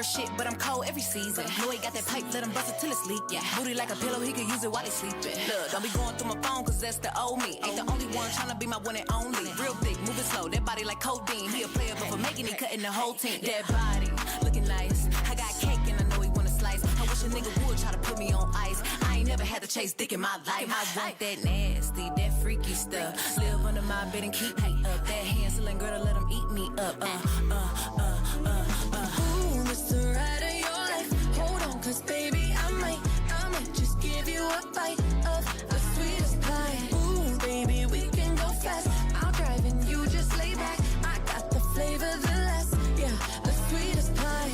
girl shit, but I'm cold every season. Know he got that pipe, let him bust it till it's leak. Yeah, booty like a pillow, he could use it while he sleeping. Look, don't be going through my phone, cause that's the old me. Ain't the only one tryna be my one and only. Real thick, moving slow, that body like codeine. He a player, but for making it, cutting the whole team. That body, looking nice. I got cake and I know he wanna slice. I wish a nigga would try to put me on ice. I ain't never had to chase dick in my life. I want that nasty, that freaky stuff. Live under my bed and keep me up. That hand-selling girl to let him eat me up. Ooh, Mr. Ride of your life. Hold on, cause baby, I might just give you a bite of the sweetest pie. Ooh, baby, we can go fast. I'll drive and you just lay back. I got the flavor, the last, yeah, the sweetest pie.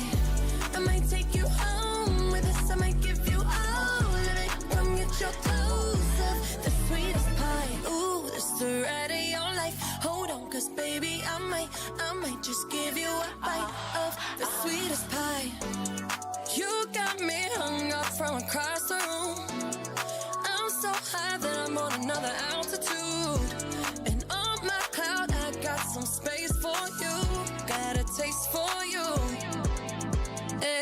I might take you home with us. I might give you all of it. Come get your toes of the sweetest pie. Ooh, that's the ride of your life. Hold on, cause baby, I might just give you a bite of the sweetest pie. You got me hung up from across the room. I'm so high that I'm on another altitude. And on my cloud, I got some space for you. Got a taste for you.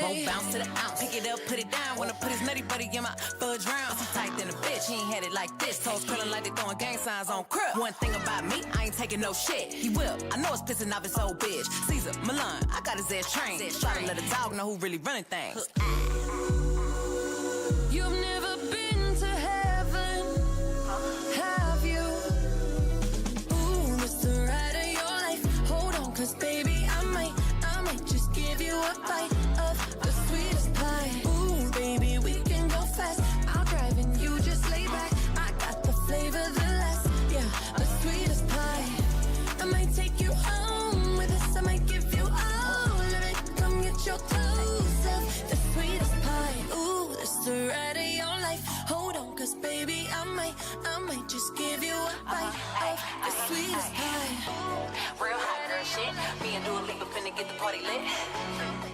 Won't bounce to the ounce, pick it up, put it down. Wanna put his nutty buddy in my fudge round. I'm tight than a bitch, he ain't had it like this. Toes curling like they throwing gang signs on crib. One thing about me, I ain't taking no shit. He will, I know it's pissing off his old bitch. Caesar, Milan, I got his ass trained. Try to let a dog know who really running things. You've never been to heaven, have you? Ooh, Mr. Ride of your life. Hold on, cause baby, I might just give you a bite of the sweetest pie. Ooh, baby, we can go fast. I'll drive and you just lay back. I got the flavor, the last, yeah, the sweetest pie. I might take you home with us. I might give you all of it. Come get your toes of the sweetest pie. Ooh, that's the ride of your life. Hold on, cause baby, I might just give you a bite of the sweetest pie. Real hot girl shit. Me and Dua Lipa finna get the party lit.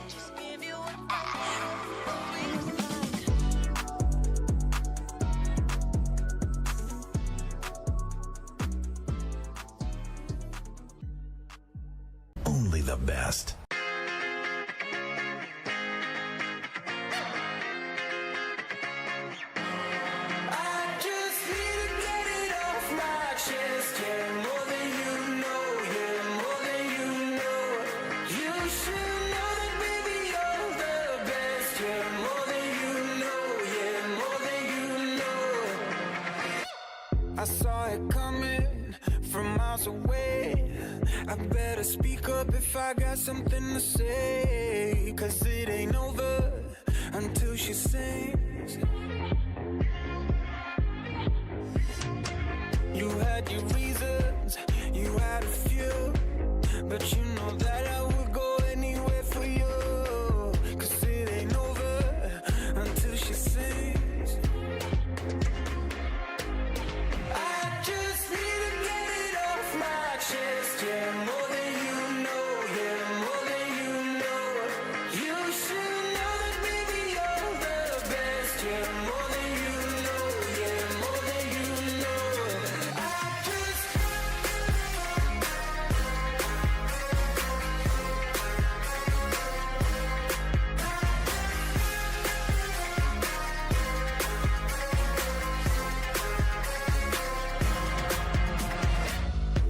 Just give you a Only the best. I saw it coming from miles away. I better speak up if I got something to say. Cause it ain't over until she sings. You had your reasons, you had a few, but you know that I would go anywhere for you. Cause it ain't over until she sings. Yeah, more than you know, yeah, more than you know. You should know that, baby, you're the best. Yeah, more than you know, yeah, more than you know. I just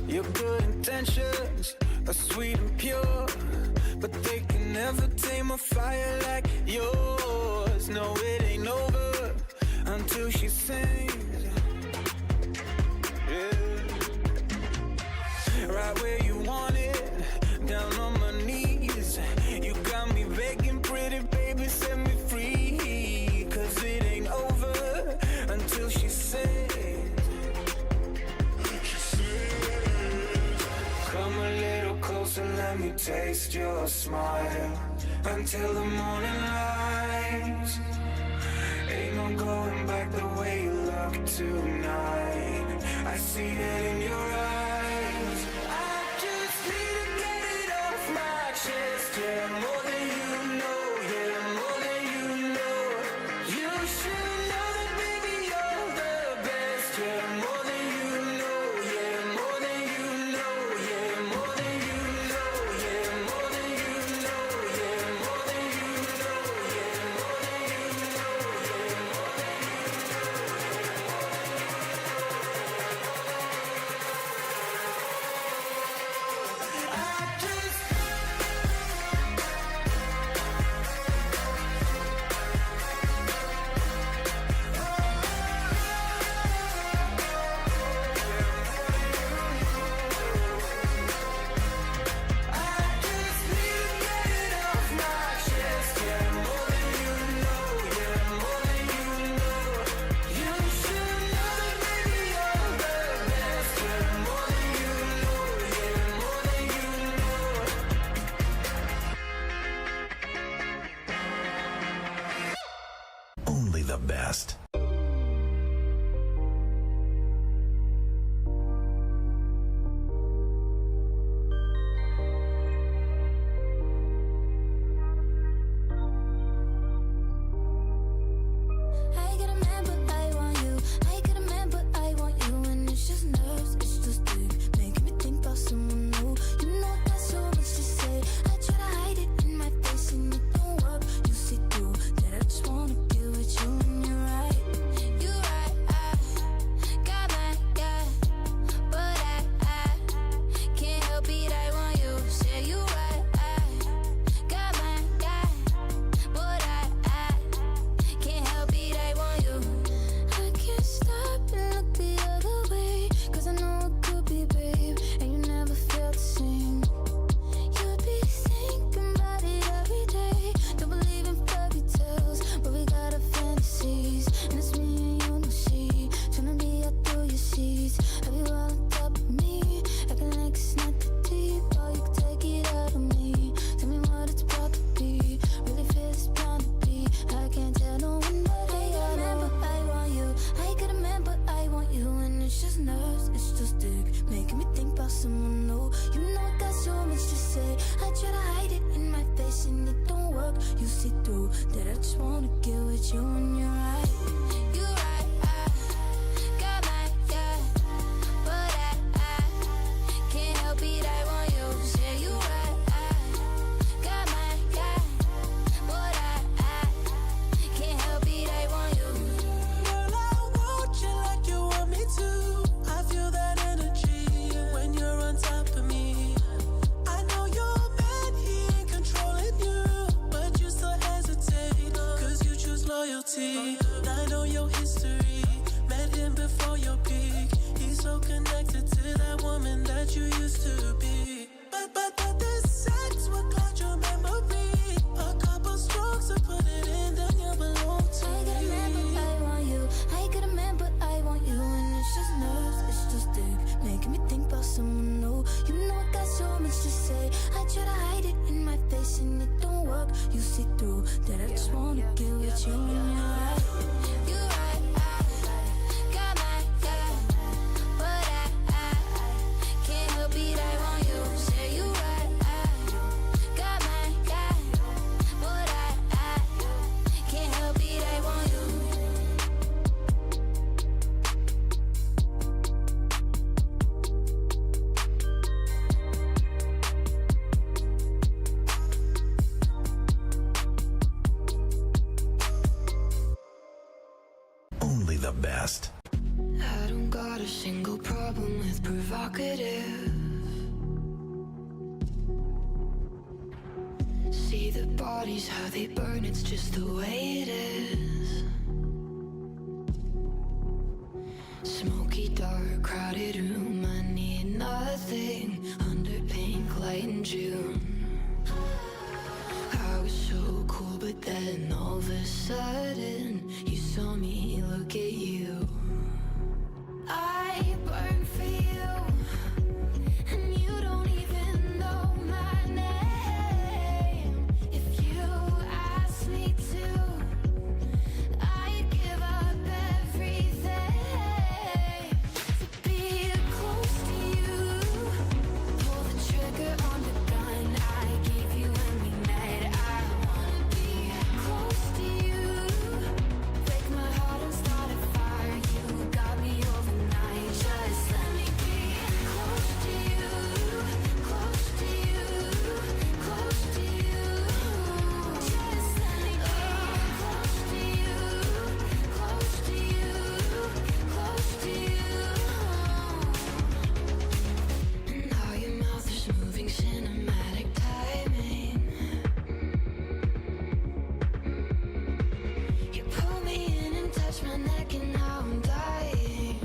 your good intentions are sweet and pure, but they can never tame a fire like yours. No, it ain't over until she sings. Yeah. Right where you want it, down on my knees. You got me begging, pretty baby, set me free. Cause it ain't over until she sings. Come a little closer, let me taste your smile until the morning light. Ain't no going back the way you look tonight. I see it in your eyes. I just need to get it off my chest. Yeah, more than you know, yeah, more than you know. You should know that, baby, you're the best. Yeah, more than you know, yeah, more than you know, yeah, more than you know, yeah, more than you know, yeah, more than you know. about someone new. You know I got so much to say. I try to hide it in my face and it don't work. You see through that I just wanna get with you when you're right. You right, got my guy, but I can't help it, I want you. Say you right, got my guy, but I can't help it, I want you. Only the best. I don't got a single problem with provocative. See the bodies, how they burn, it's just the way it is. Smoky, dark, crowded room, I need nothing under pink light in June. I was so cool, but then all of a sudden you saw me look at you. I burn for you, and you don't even know my name. If you ask me to, I'd give up everything to be close to you. Pull the trigger on the gun I gave you when we met. I wanna be close to you. Break my heart and start a fire. You got me overnight. Just let me be close to you, close to you, close to you. Just let me be close to you, close to you, close to you. And how your mouth is moving, cinematic timing. You pull me in and touch my neck, and now I'm dying.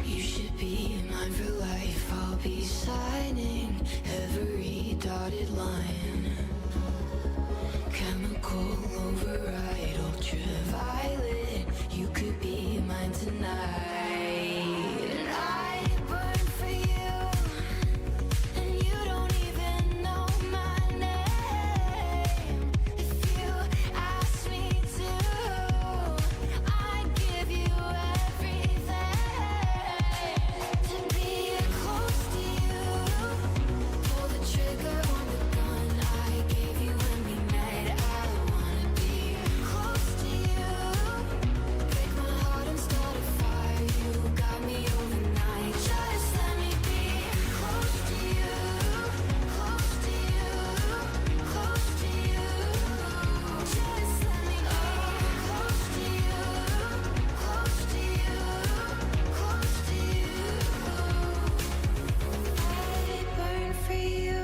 You should be mine for life. I'll be signing every dotted line. Chemical override, ultraviolet. You could be mine tonight. And I burn for you, and you don't even know my name. If you ask me to, I'd give you everything to be close to you. Pull the trigger on the gun I gave you when we met. I wanna be close to you. Break my heart and start a fire. You got me overnight. Just let me be close to you, close to you, close to you. Just let me be close to you, close to you, close to you. I burn for you.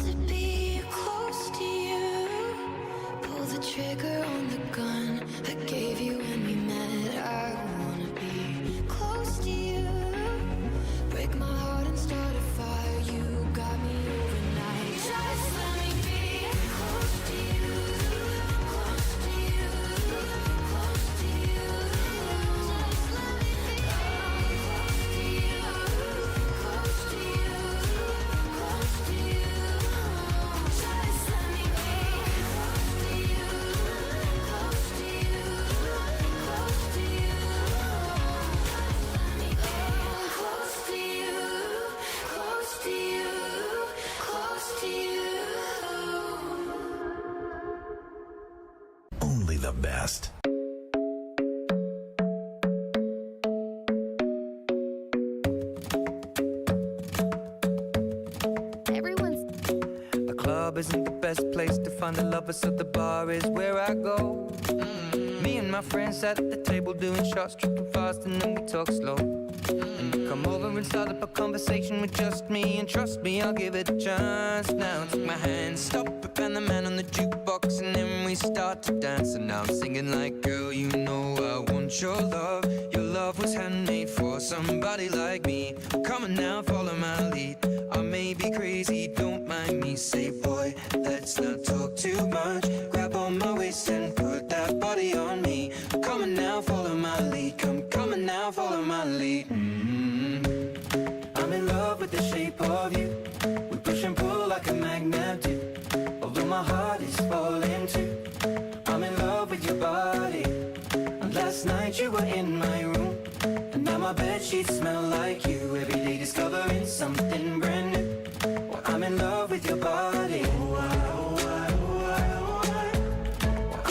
To be close to you. Pull the trigger on the gun I gave you when we met. I wanna be close to you. Break my heart and start a fire. You got me overnight. Just let me be close to you, close to you, close to you. Just let me be close to you, close to you, close to you. Just let me be close to you, close to you, close to you. Let me be close to you, close to you, close to you. Only the best. The club isn't the best place to find a lover, so the bar is where I go. Me and my friends sat at the table doing shots, tripping fast, and then we talk slow. And you come over and start up a conversation with just me, and trust me, I'll give it a chance. Now take my hand, stop it, and the man on the jukebox, and then we start to dance. And now I'm singing like, girl, you know I want your love. Your love was handmade for somebody like me. Come on now, follow my lead. I may be crazy, don't mind me. Say, boy, let's not talk too much. Grab on my waist and falling too. I'm in love with your body. And last night you were in my room, and now my bedsheets smell like you. Every day discovering something brand new. Well, I'm in love with your body.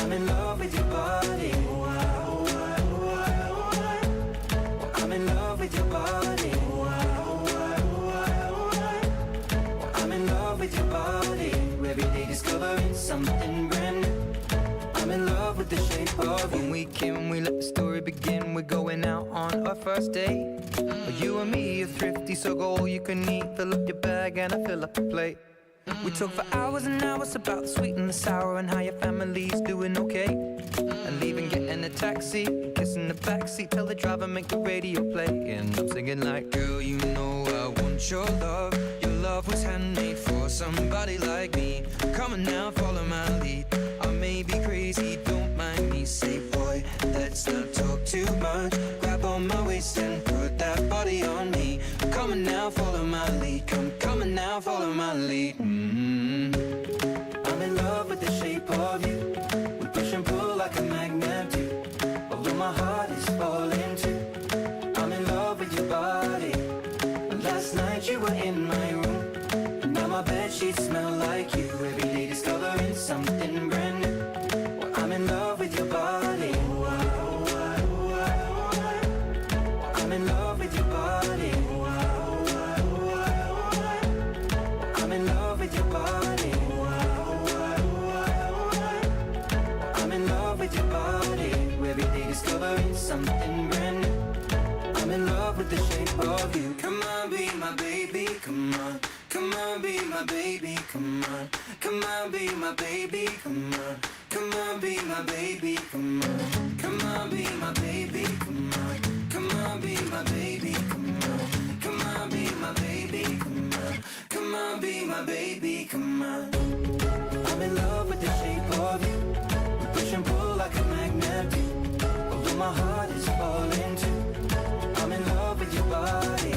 I'm in love with your body. I'm in love with your body. I'm in love with your body. Every day discovering something brand new. I'm in love with the shape of you. When we came, we let the story begin. We're going out on our first date. But you and me are thrifty, so go all you can eat. Fill up your bag and I fill up your plate. We talk for hours and hours about the sweet and the sour and how your family's doing okay. And leaving, getting a taxi, kissing the backseat, tell the driver make the radio play. And I'm singing like, girl, you know I want your love. Your love was handmade for somebody like me. Come on now, follow my lead. I may be crazy, don't mind me. Say, boy, let's not talk too much. Grab on my waist and put that body on me. Come on now, follow my lead. Come on now, follow my lead. I'm in love with the shape of you. We push and pull like a magnet do. Although my heart is falling too. I'm in love with your body. Last night you were in my room, and now my bedsheets smell like you. Every day discovering something brand new. Well, I'm in love with your body. I'm in love with your body. I'm in love with your body. I'm in love with your body. Every day discovering something brand new. I'm in love with the shape of you. Come on, be my baby, come on. Come on, be my baby, come on. Come on, be my baby, come on. Come on, be my baby, come on. Come on, be my baby, come on. Come on, be my baby, come on. Come on, be my baby, come on. Come on, be my baby, come on. I'm in love with the shape of you. We push and pull like a magnet do. Although my heart is falling too. I'm in love with your body.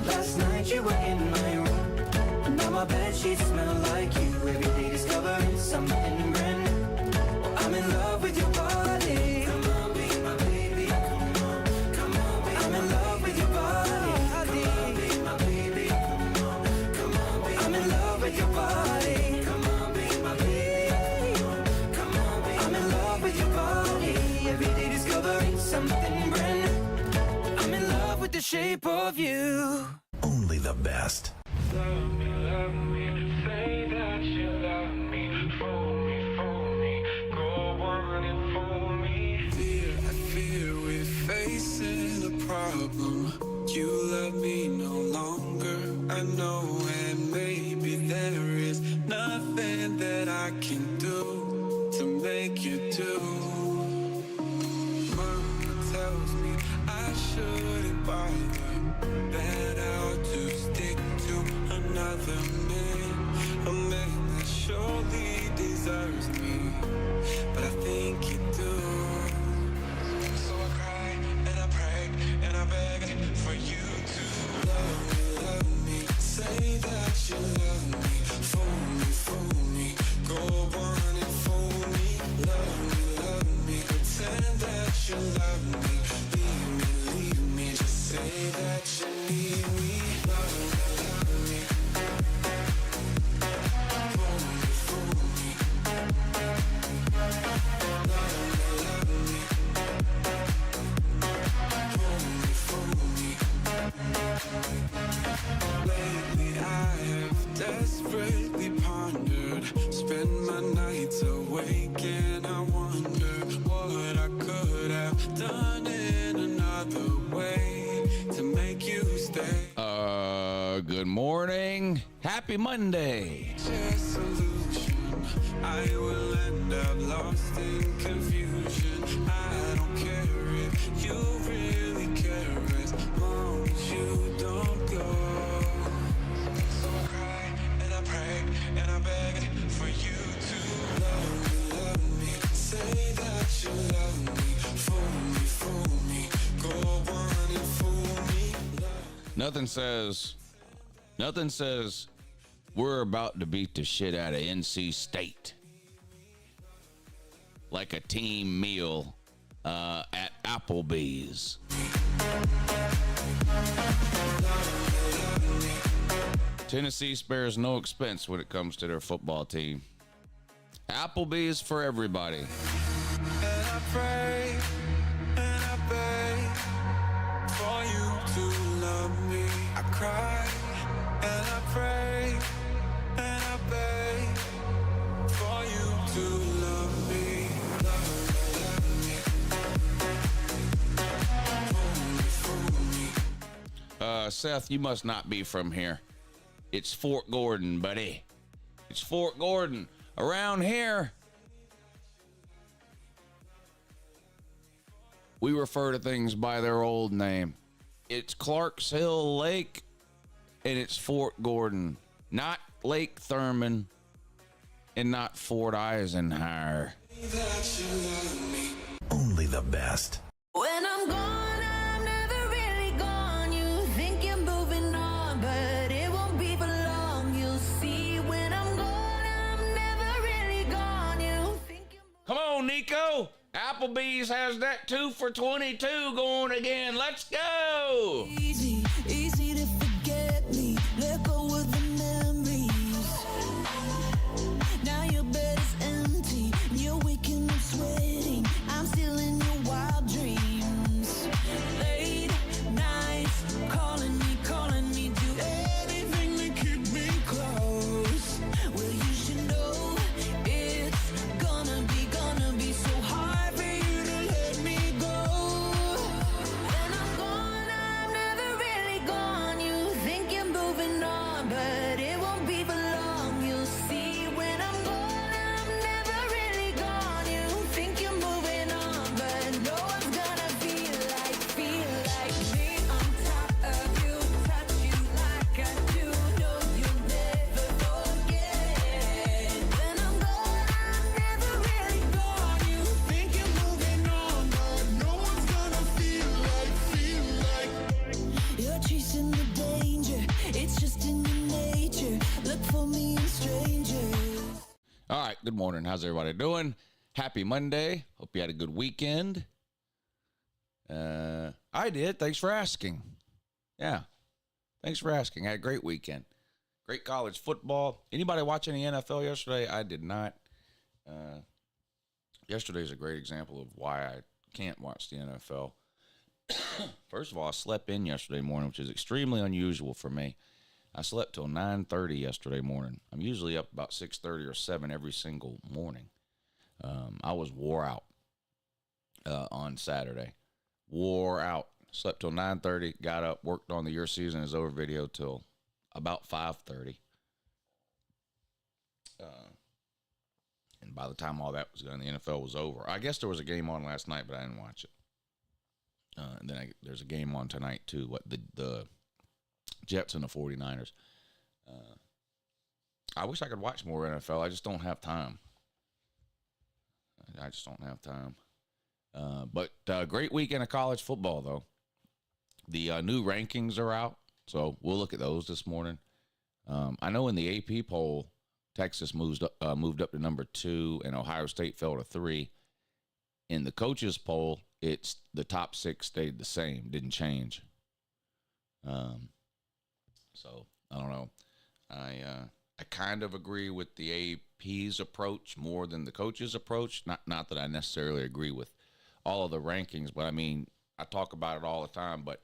Last night you were in my room, and now my bedsheets smell like you. Every day discovering something brand new. I'm in love with your body. Come on, be my baby. Come on, come on, be I'm in love with your body. Come on, be my baby. Come on, come on, be I'm in love with your body. Come on, be my baby. Come on, be I'm in love with your body. Every day discovering something brand new. I'm in love with the shape of you. Only the best. Love me, say that you love me. Fool me, go on and fool me. I fear we're facing a problem. You love me no longer, I know, and maybe there is nothing that I can do to make you do. Mama tells me I shouldn't bother, that I ought to stick to another man, a man that surely deserves me, but I think you do. So I cry and I pray and I beg for you to love me, say that you love me, fool me, go on and fool me, love me, pretend that you love me, leave me, just say that you need me, love me, fool me, lately I have desperately pondered, spend my nights awake and I wonder what I could have done in another way to make you stay. Good morning. Happy Monday. Just illusion, I will end up lost in confusion. I don't care if you really care as long as you don't go. So I cry and I pray and I beg for you to love me, say that you love me, fool me, go on and fool me. Nothing says we're about to beat the shit out of NC State like a team meal at Applebee's. Tennessee spares no expense when it comes to their football team. Applebee's for everybody. And I pray and I beg for you to love me. I cry and I pray and I beg for you to love me. Seth, you must not be from here. It's Fort Gordon, buddy. It's Fort Gordon. Around here, we refer to things by their old name. It's Clarks Hill Lake, and it's Fort Gordon, not Lake Thurman, and not Fort Eisenhower. Only the best. When I'm gone, I'm never really gone. You think you're moving on, but it won't be for long. You'll see when I'm gone, I'm never really gone. You think you're Come on, Nico. Applebee's has that 2 for $22 going again. Let's go. easy, easy to forget me. Let go of the memories. Now your bed is empty. You're waking up sweating. I'm still in your wild dreams. Late nights, calling me, do anything to keep me close. Well, you should know it's gonna be so hard for you to let me go. When I'm gone, I'm never really gone. You think you're moving on, but it won't be for long. You'll see when I'm gone, I'm never really gone. You think you're moving on, but no one's gonna feel like me on top of you, touch you like I do. No, you'll never forget. When I'm gone, I'm never really gone. You think you're moving on, but no one's gonna feel like you're chasing the danger. It's just in your nature. Look for me in strangers. All right, good morning. How's everybody doing? Happy Monday. Hope you had a good weekend. I did. Thanks for asking. Yeah, thanks for asking. I had a great weekend. Great college football. Anybody watch any NFL yesterday? I did not. Yesterday's a great example of why I can't watch the NFL. First of all, I slept in yesterday morning, which is extremely unusual for me. I slept till 9:30 yesterday morning. I'm usually up about 6:30 or 7 every single morning. I was wore out on Saturday. Wore out. Slept till 9:30, got up, worked on the Your Season Is Over video till about 5:30. And by the time all that was done, the NFL was over. I guess there was a game on last night, but I didn't watch it. And then there's a game on tonight, too. What the Jets and the 49ers. I wish I could watch more NFL. I just don't have time. But great weekend of college football, though. The new rankings are out, so we'll look at those this morning. I know in the AP poll, Texas moved up to number 2, and Ohio State fell to 3. In the coaches poll, it's the top 6 stayed the same, didn't change. So I don't know. I kind of agree with the AP's approach more than the coach's approach. Not that I necessarily agree with all of the rankings, but I mean, I talk about it all the time, but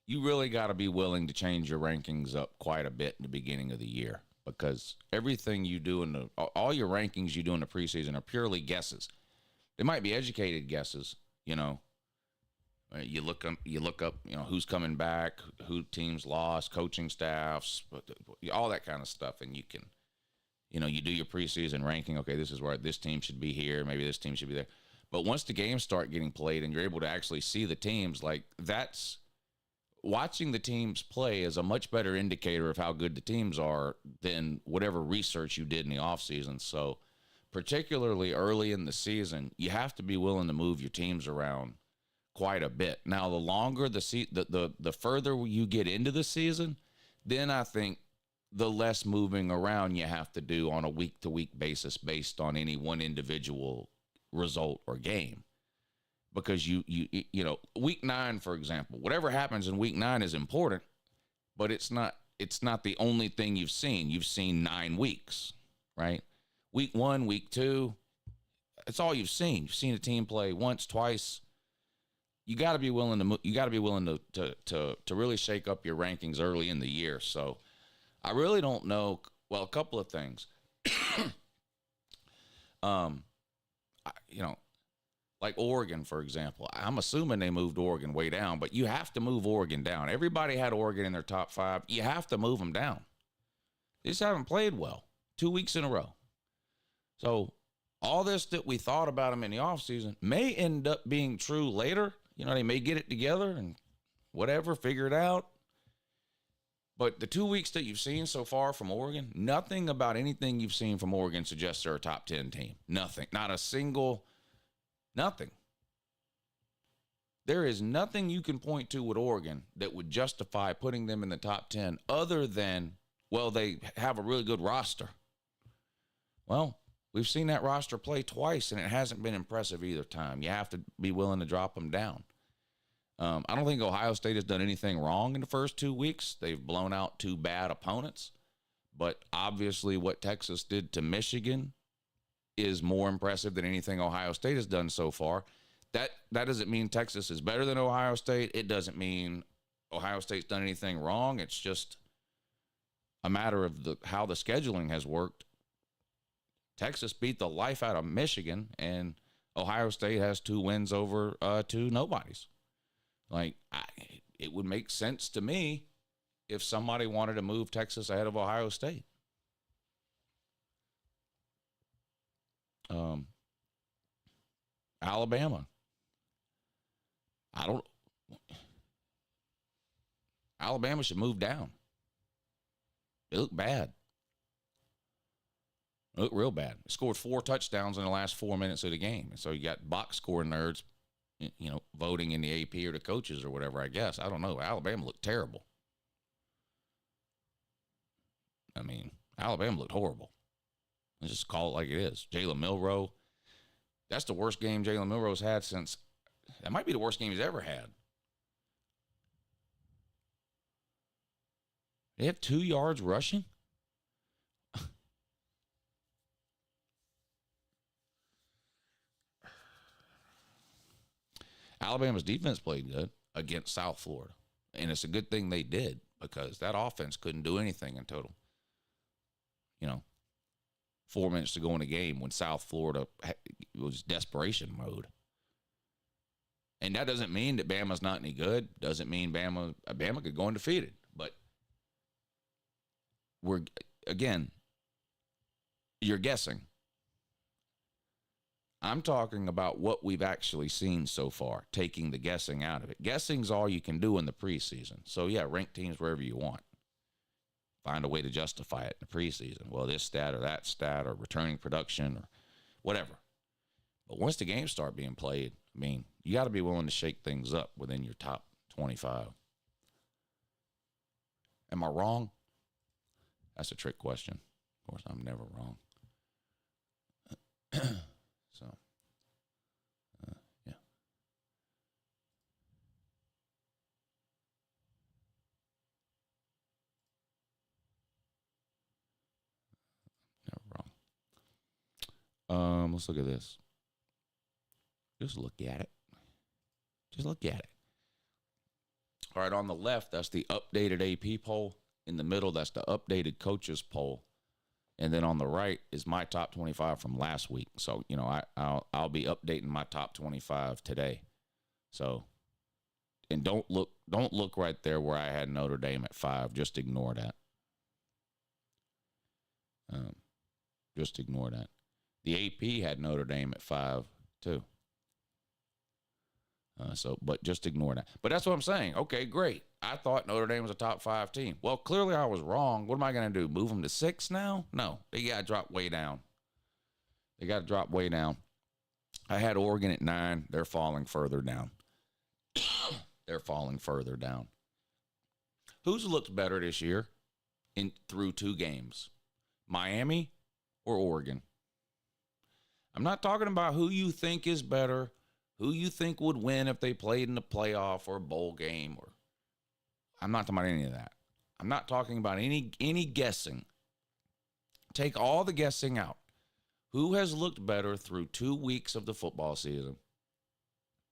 you really got to be willing to change your rankings up quite a bit in the beginning of the year, because everything you do all your rankings you do in the preseason are purely guesses. They might be educated guesses, you know. You look up, you know, who's coming back, who teams lost, coaching staffs, all that kind of stuff. And you can, you know, you do your preseason ranking. Okay, this is where this team should be here. Maybe this team should be there. But once the games start getting played and you're able to actually see the teams, like watching the teams play is a much better indicator of how good the teams are than whatever research you did in the offseason. So particularly early in the season, you have to be willing to move your teams around quite a bit. Now, the longer the further you get into the season, then I think the less moving around you have to do on a week-to-week basis based on any one individual result or game. Because you know, week 9, for example, whatever happens in week 9 is important, but it's not the only thing you've seen. You've seen 9 weeks, right? Week 1, week 2, it's all you've seen. You've seen a team play once, twice. You got to be willing to really shake up your rankings early in the year. So I really don't know. Well, a couple of things. You know, like Oregon, for example. I'm assuming they moved Oregon way down, but you have to move Oregon down. Everybody had Oregon in their top 5. You have to move them down. They just haven't played well 2 weeks in a row. So all this that we thought about them in the offseason may end up being true later. You know, they may get it together and whatever, figure it out. But the 2 weeks that you've seen so far from Oregon, nothing about anything you've seen from Oregon suggests they're a top 10 team. Nothing. Not a single. Nothing. There is nothing you can point to with Oregon that would justify putting them in the top 10 other than, well, they have a really good roster. Well, we've seen that roster play twice, and it hasn't been impressive either time. You have to be willing to drop them down. I don't think Ohio State has done anything wrong in the first 2 weeks. They've blown out 2 bad opponents. But obviously what Texas did to Michigan is more impressive than anything Ohio State has done so far. That doesn't mean Texas is better than Ohio State. It doesn't mean Ohio State's done anything wrong. It's just a matter of how the scheduling has worked. Texas beat the life out of Michigan, and Ohio State has 2 wins over 2 nobodies. Like, it would make sense to me if somebody wanted to move Texas ahead of Ohio State. Alabama. Alabama should move down. They look bad. They look real bad. They scored 4 touchdowns in the last 4 minutes of the game. And so you got box score nerds, you know, voting in the AP or the coaches or whatever, I guess. I don't know. Alabama looked terrible. I mean, Alabama looked horrible. Let's just call it like it is. Jalen Milroe. That's the worst game Jalen Milroe's had since. That might be the worst game he's ever had. They have 2 yards rushing? Alabama's defense played good against South Florida. And it's a good thing they did, because that offense couldn't do anything in total. 4 minutes to go in the game when South Florida was desperation mode. And that doesn't mean that Bama's not any good. Doesn't mean Bama could go undefeated. But you're guessing. I'm talking about what we've actually seen so far, taking the guessing out of it. Guessing's all you can do in the preseason. So, yeah, rank teams wherever you want. Find a way to justify it in the preseason. Well, this stat or that stat or returning production or whatever. But once the games start being played, I mean, you got to be willing to shake things up within your top 25. Am I wrong? That's a trick question. Of course, I'm never wrong. So, yeah. Never wrong. Let's look at this. Just look at it. Just look at it. All right, on the left, that's the updated AP poll. In the middle, that's the updated coaches poll. And then on the right is my top 25 from last week. So, I'll be updating my top 25 today. So, and don't look right there where I had Notre Dame at 5. Just ignore that. Just ignore that. The AP had Notre Dame at 5 too. But just ignore that. But that's what I'm saying. Okay, great. I thought Notre Dame was a top 5 team. Well, clearly I was wrong. What am I going to do? Move them to 6 now? No, they got to drop way down. I had Oregon at 9. They're falling further down. Who's looked better this year through 2 games? Miami or Oregon? I'm not talking about who you think is better, who you think would win if they played in the playoff or a bowl game. Or I'm not talking about any of that. I'm not talking about any guessing. Take all the guessing out. Who has looked better through 2 weeks of the football season?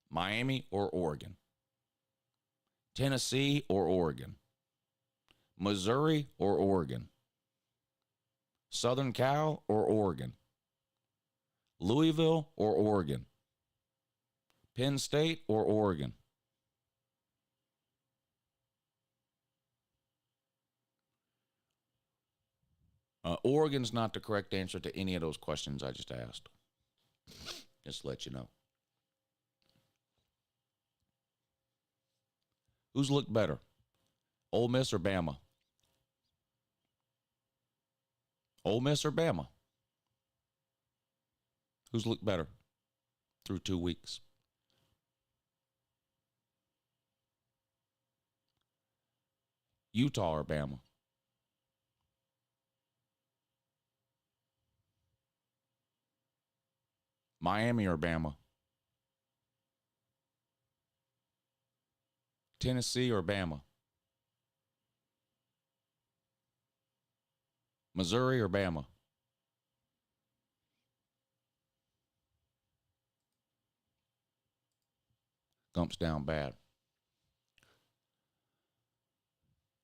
Miami or Oregon? Tennessee or Oregon? Missouri or Oregon? Southern Cal or Oregon? Louisville or Oregon? Penn State or Oregon? Oregon's not the correct answer to any of those questions I just asked. Just to let you know. Who's looked better? Ole Miss or Bama? Ole Miss or Bama? Who's looked better through 2 weeks? Utah or Bama? Miami or Bama? Tennessee or Bama? Missouri or Bama? Gumps down bad.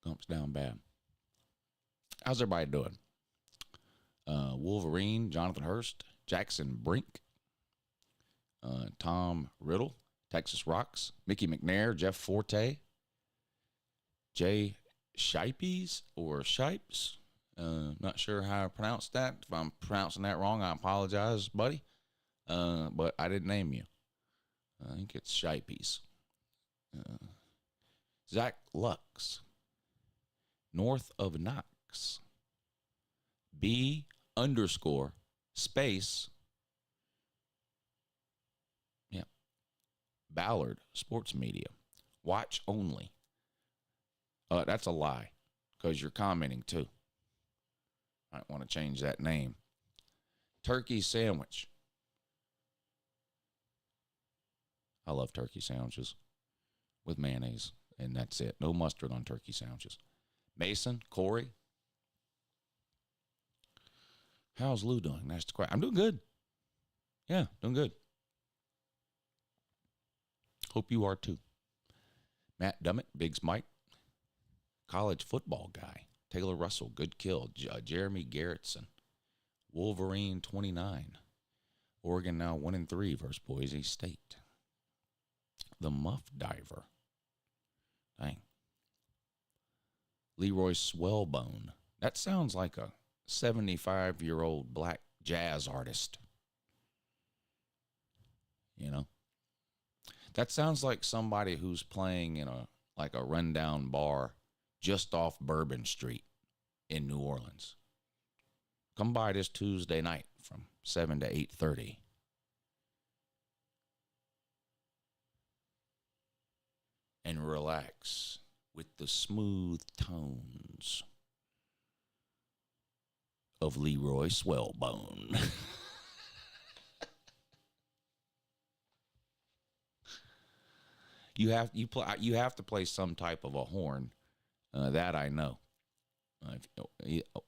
Gumps down bad. How's everybody doing? Wolverine, Jonathan Hurst, Jackson Brink, Tom Riddle, Texas Rocks, Mickey McNair, Jeff Forte, Jay Shipes or Shipes. Not sure how to pronounce that. If I'm pronouncing that wrong, I apologize, buddy. But I didn't name you. I think it's Shipes. Zach Lux, North of Knox, B _ space. Yeah. Ballard Sports Media. Watch only. That's a lie because you're commenting too. Might want to change that name. Turkey sandwich. I love turkey sandwiches with mayonnaise, and that's it. No mustard on turkey sandwiches. Mason, Corey. How's Lou doing? That's the question. I'm doing good. Yeah, doing good. Hope you are too. Matt Dummett, Biggs Mike. College football guy. Taylor Russell, good kill. Jeremy Garrettson. Wolverine 29. Oregon now 1-3 versus Boise State. The Muff Diver. Dang. Leroy Swellbone. That sounds like a 75-year-old black jazz artist. You know? That sounds like somebody who's playing in a rundown bar just off Bourbon Street in New Orleans. Come by this Tuesday night from 7 to 8:30. And relax with the smooth tones of Leroy Swellbone. You have to play some type of a horn. That I know.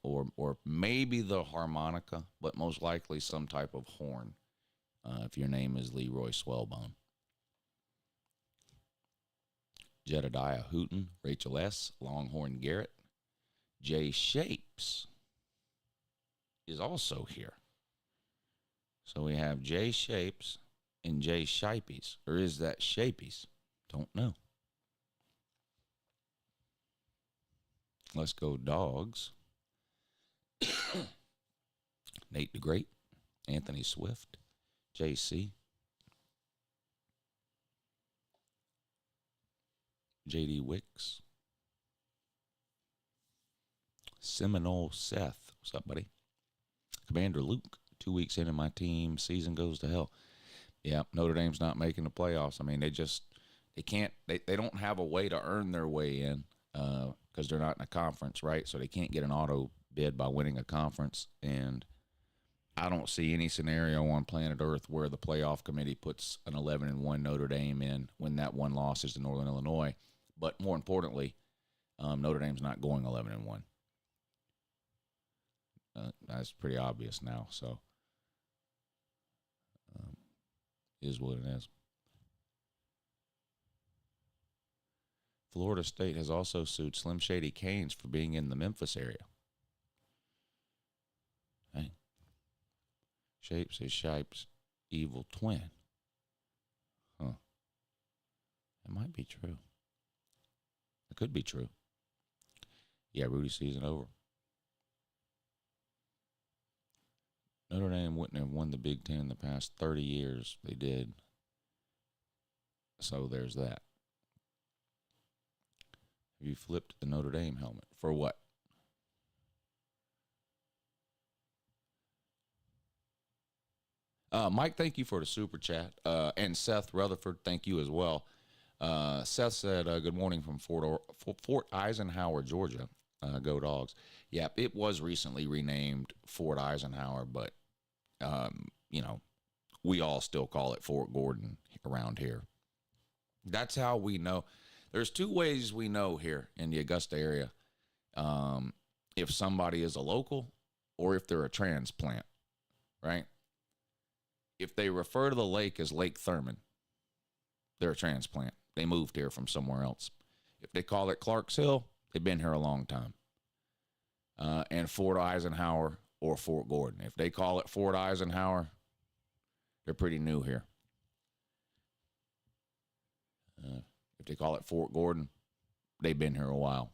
Or maybe the harmonica, but most likely some type of horn. If your name is Leroy Swellbone. Jedediah Hooten, Rachel S., Longhorn Garrett. Jay Shapes is also here. So we have Jay Shapes and Jay Shipes. Or is that Shapes? Don't know. Let's go Dogs. Nate the Great. Anthony Swift. JC. JD Wicks. Seminole Seth. What's up, buddy? Commander Luke. 2 weeks into my team. Season goes to hell. Yeah, Notre Dame's not making the playoffs. I mean, they don't have a way to earn their way in because they're not in a conference, right? So they can't get an auto bid by winning a conference. And I don't see any scenario on planet Earth where the playoff committee puts an 11-1 Notre Dame in when that one loss is to Northern Illinois. But more importantly, Notre Dame's not going 11-1. That's pretty obvious now. So, is what it is. Florida State has also sued Slim Shady Canes for being in the Memphis area. Hey. Shapes is Shipe's evil twin. Huh. It might be true. It could be true. Yeah, Rudy season over. Notre Dame wouldn't have won the Big Ten in the past 30 years. They did. So there's that. You flipped the Notre Dame helmet. For what? Mike, thank you for the super chat. And Seth Rutherford, thank you as well. Seth said, good morning from Fort Eisenhower, Georgia. Go Dogs. Yep, it was recently renamed Fort Eisenhower, but, we all still call it Fort Gordon around here. That's how we know. There's two ways we know here in the Augusta area if somebody is a local or if they're a transplant, right? If they refer to the lake as Lake Thurman, they're a transplant. They moved here from somewhere else. If they call it Clarks Hill, they've been here a long time. And Fort Eisenhower or Fort Gordon. If they call it Fort Eisenhower, they're pretty new here. If they call it Fort Gordon, they've been here a while.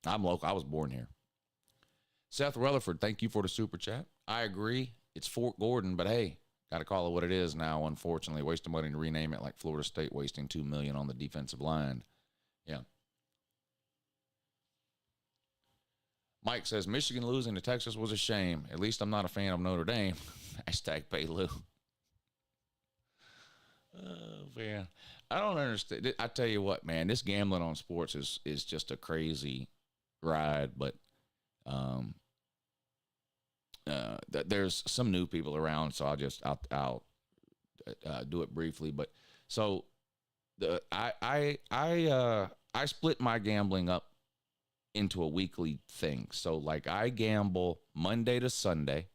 I'm local. I was born here. Seth Rutherford, thank you for the super chat. I agree. It's Fort Gordon, but hey, got to call it what it is now, unfortunately. Wasting money to rename it like Florida State wasting $2 million on the defensive line. Yeah. Mike says, Michigan losing to Texas was a shame. At least I'm not a fan of Notre Dame. Hashtag pay Lou. Oh, man. I don't understand. I tell you what, man, this gambling on sports is just a crazy ride, but there's some new people around, so I'll do it briefly. But so I split my gambling up into a weekly thing. So like I gamble Monday to Sunday,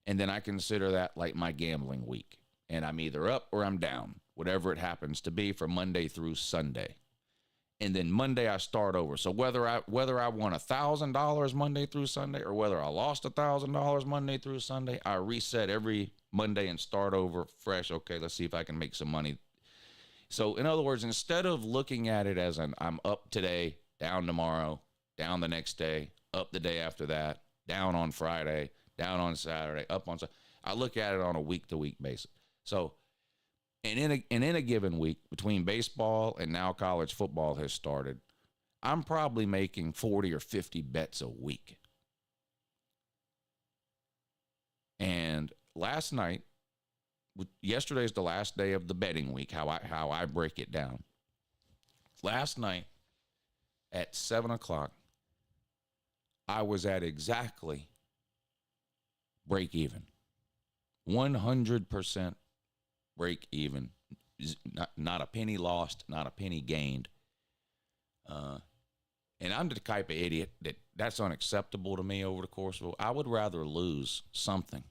and then I consider that like my gambling week. And I'm either up or I'm down, whatever it happens to be for Monday through Sunday. And then Monday I start over. So whether I won $1,000 Monday through Sunday or whether I lost $1,000 Monday through Sunday, I reset every Monday and start over fresh. Okay, let's see if I can make some money. So in other words, instead of looking at it as I'm up today, down tomorrow, down the next day, up the day after that, down on Friday, down on Saturday, up on Saturday, I look at it on a week-to-week basis. So, and in a given week, between baseball and now college football has started, I'm probably making 40 or 50 bets a week. And last night, yesterday's the last day of the betting week, how I break it down. Last night at 7 o'clock, I was at exactly break even. 100% break even, not a penny lost, not a penny gained. And I'm the type of idiot that's unacceptable to me over the course of. I would rather lose something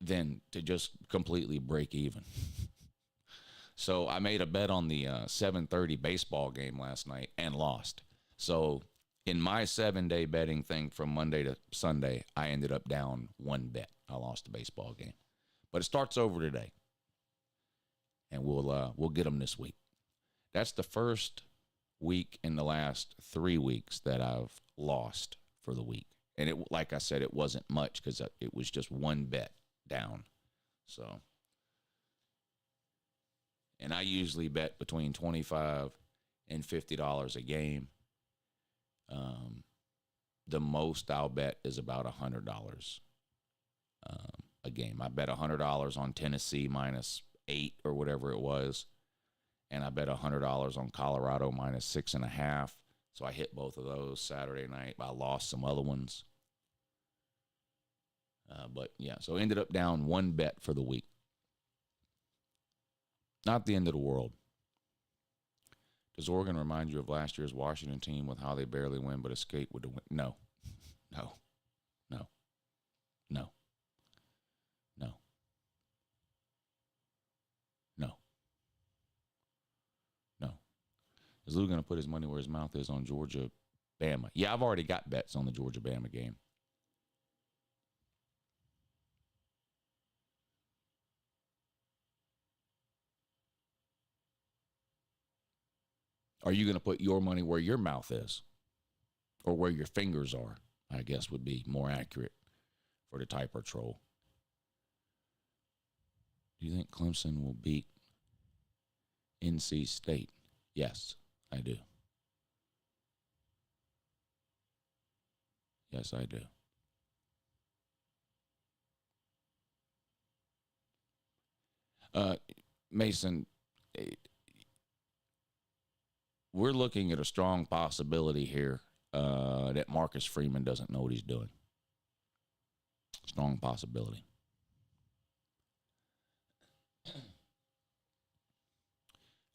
than to just completely break even. So I made a bet on the 7:30 baseball game last night and lost. So in my 7-day betting thing from Monday to Sunday, I ended up down one bet. I lost the baseball game. But it starts over today, and we'll get them this week. That's the first week in the last 3 weeks that I've lost for the week. And it, like I said, it wasn't much because it was just one bet down. So, and I usually bet between $25 and $50 a game. The most I'll bet is about $100 a game. I bet $100 on Tennessee -8 or whatever it was, and I bet $100 on Colorado -6.5. So I hit both of those Saturday night. I lost some other ones. But, yeah, so ended up down one bet for the week. Not the end of the world. Does Oregon remind you of last year's Washington team with how they barely win but escape with the win? No. No. No. No. No. No. No. Is Lou going to put his money where his mouth is on Georgia, Bama? Yeah, I've already got bets on the Georgia-Bama game. Are you going to put your money where your mouth is or where your fingers are, I guess would be more accurate for the typer troll. Do you think Clemson will beat NC State? Yes, I do. Yes, I do. Mason, we're looking at a strong possibility here that Marcus Freeman doesn't know what he's doing. Strong possibility.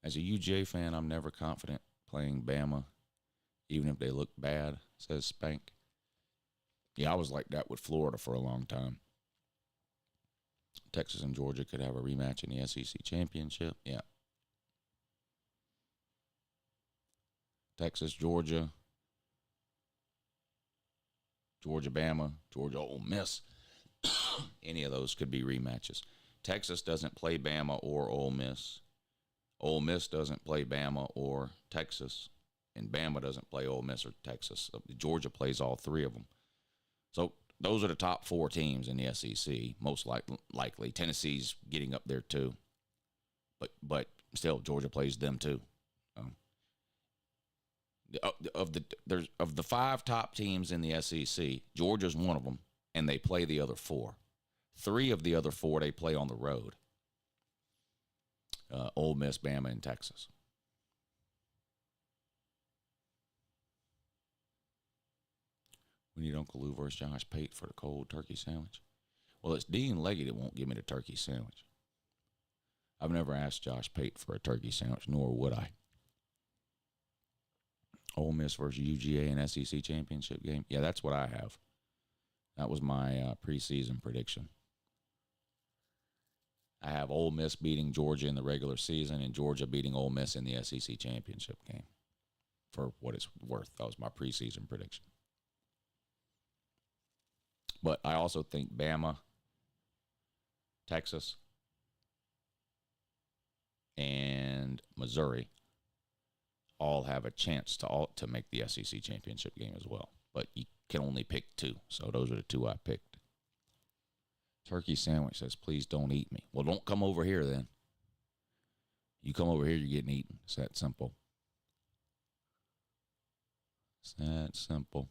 As a UJ fan, I'm never confident playing Bama, even if they look bad, says Spank. Yeah, I was like that with Florida for a long time. Texas and Georgia could have a rematch in the SEC championship. Yeah. Texas, Georgia, Georgia, Bama, Georgia, Ole Miss. Any of those could be rematches. Texas doesn't play Bama or Ole Miss. Ole Miss doesn't play Bama or Texas. And Bama doesn't play Ole Miss or Texas. Georgia plays all three of them. So those are the top four teams in the SEC, most likely. Tennessee's getting up there too. But still, Georgia plays them too. Of the five top teams in the SEC, Georgia's one of them, and they play the other four. Three of the other four they play on the road. Ole Miss, Bama, and Texas. We need Uncle Lou versus Josh Pate for the cold turkey sandwich. Well, it's Dean Leggy that won't give me the turkey sandwich. I've never asked Josh Pate for a turkey sandwich, nor would I. Ole Miss versus UGA and SEC championship game. Yeah, that's what I have. That was my preseason prediction. I have Ole Miss beating Georgia in the regular season and Georgia beating Ole Miss in the SEC championship game. For what it's worth, that was my preseason prediction. But I also think Bama, Texas, and Missouri all have a chance to make the SEC championship game as well. But you can only pick two, so those are the two I picked. Turkey sandwich says, please don't eat me. Well, don't come over here then. You come over here, you're getting eaten. It's that simple. It's that simple.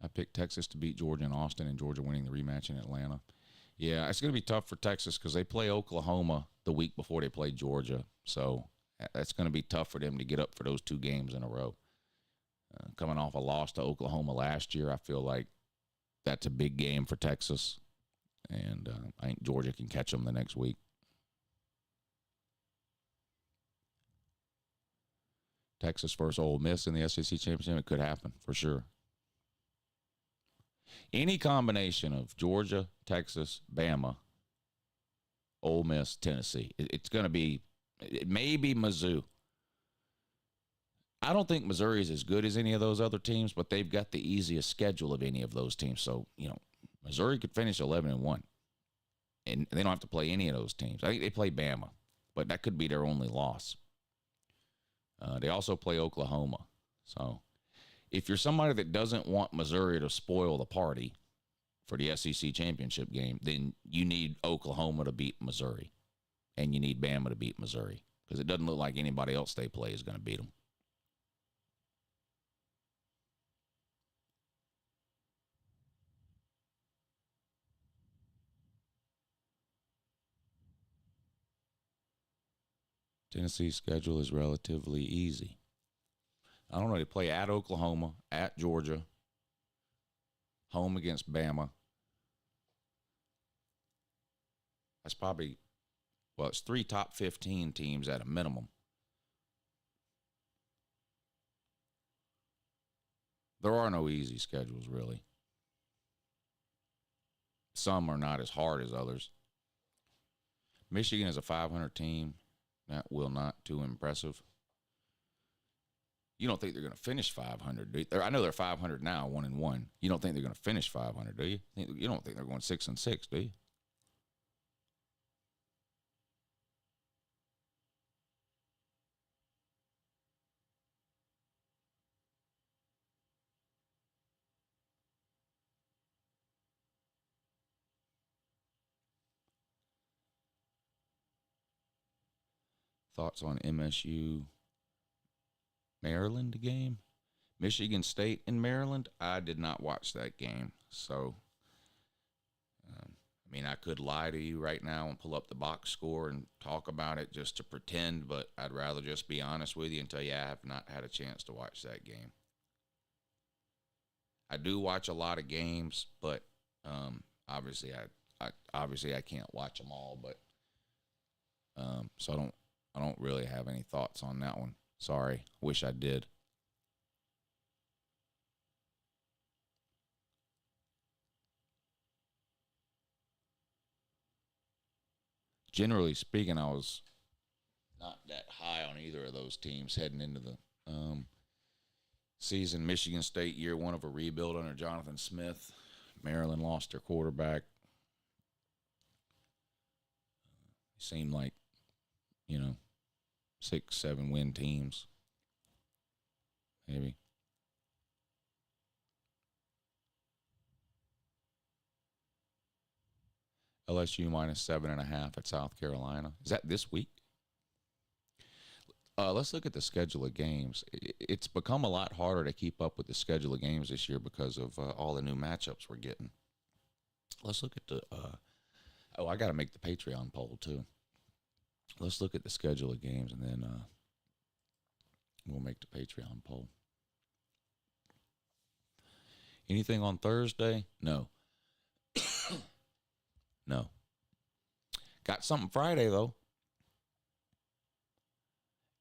I picked Texas to beat Georgia in Austin and Georgia winning the rematch in Atlanta. Yeah, it's going to be tough for Texas because they play Oklahoma the week before they play Georgia. So that's going to be tough for them to get up for those two games in a row. Coming off a loss to Oklahoma last year, I feel like that's a big game for Texas. And I think Georgia can catch them the next week. Texas versus Ole Miss in the SEC championship, it could happen for sure. Any combination of Georgia, Texas, Bama, Ole Miss, Tennessee, it's going to be, it may be Mizzou. I don't think Missouri is as good as any of those other teams, but they've got the easiest schedule of any of those teams. So, Missouri could finish 11-1, and they don't have to play any of those teams. I think they play Bama, but that could be their only loss. They also play Oklahoma. So if you're somebody that doesn't want Missouri to spoil the party for the SEC championship game, then you need Oklahoma to beat Missouri, and you need Bama to beat Missouri because it doesn't look like anybody else they play is going to beat them. Tennessee's schedule is relatively easy. I don't know. They play at Oklahoma, at Georgia, home against Bama. That's probably, well, it's 3 top 15 teams at a minimum. There are no easy schedules, really. Some are not as hard as others. Michigan is a 500 team. That will not too impressive. You don't think they're going to finish 500, do you? I know they're 500 now, 1-1. You don't think they're going to finish 500, do you? You don't think they're going 6-6, do you? Thoughts on MSU Maryland game? Michigan State in Maryland? I did not watch that game. So, I mean, I could lie to you right now and pull up the box score and talk about it just to pretend, but I'd rather just be honest with you and tell you I have not had a chance to watch that game. I do watch a lot of games, but obviously I can't watch them all, but so I don't really have any thoughts on that one. Sorry. Wish I did. Generally speaking, I was not that high on either of those teams heading into the season. Michigan State, year one of a rebuild under Jonathan Smith. Maryland lost their quarterback. Seemed like, 6-7 win teams. Maybe. LSU minus 7.5 at South Carolina. Is that this week? Let's look at the schedule of games. It's become a lot harder to keep up with the schedule of games this year because of all the new matchups we're getting. Let's look at the I got to make the Patreon poll too. Let's look at the schedule of games, and then we'll make the Patreon poll. Anything on Thursday? No. No. Got something Friday, though.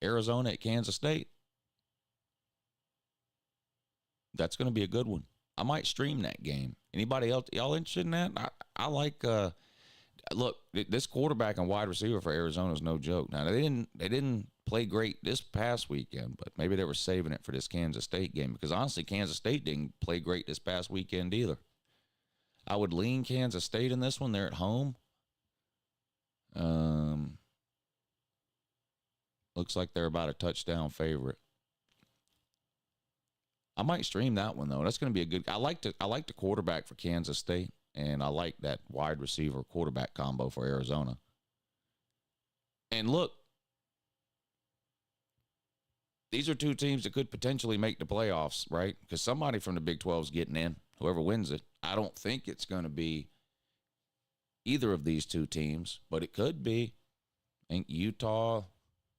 Arizona at Kansas State. That's going to be a good one. I might stream that game. Anybody else? Y'all interested in that? I like... Look, this quarterback and wide receiver for Arizona is no joke. Now, they didn't play great this past weekend, but maybe they were saving it for this Kansas State game because, honestly, Kansas State didn't play great this past weekend either. I would lean Kansas State in this one. They're at home. Looks like they're about a touchdown favorite. I might stream that one, though. That's going to be a good – I like the quarterback for Kansas State. And I like that wide receiver quarterback combo for Arizona. And look, these are two teams that could potentially make the playoffs, right? Because somebody from the Big 12 is getting in, whoever wins it. I don't think it's going to be either of these two teams, but it could be. I think Utah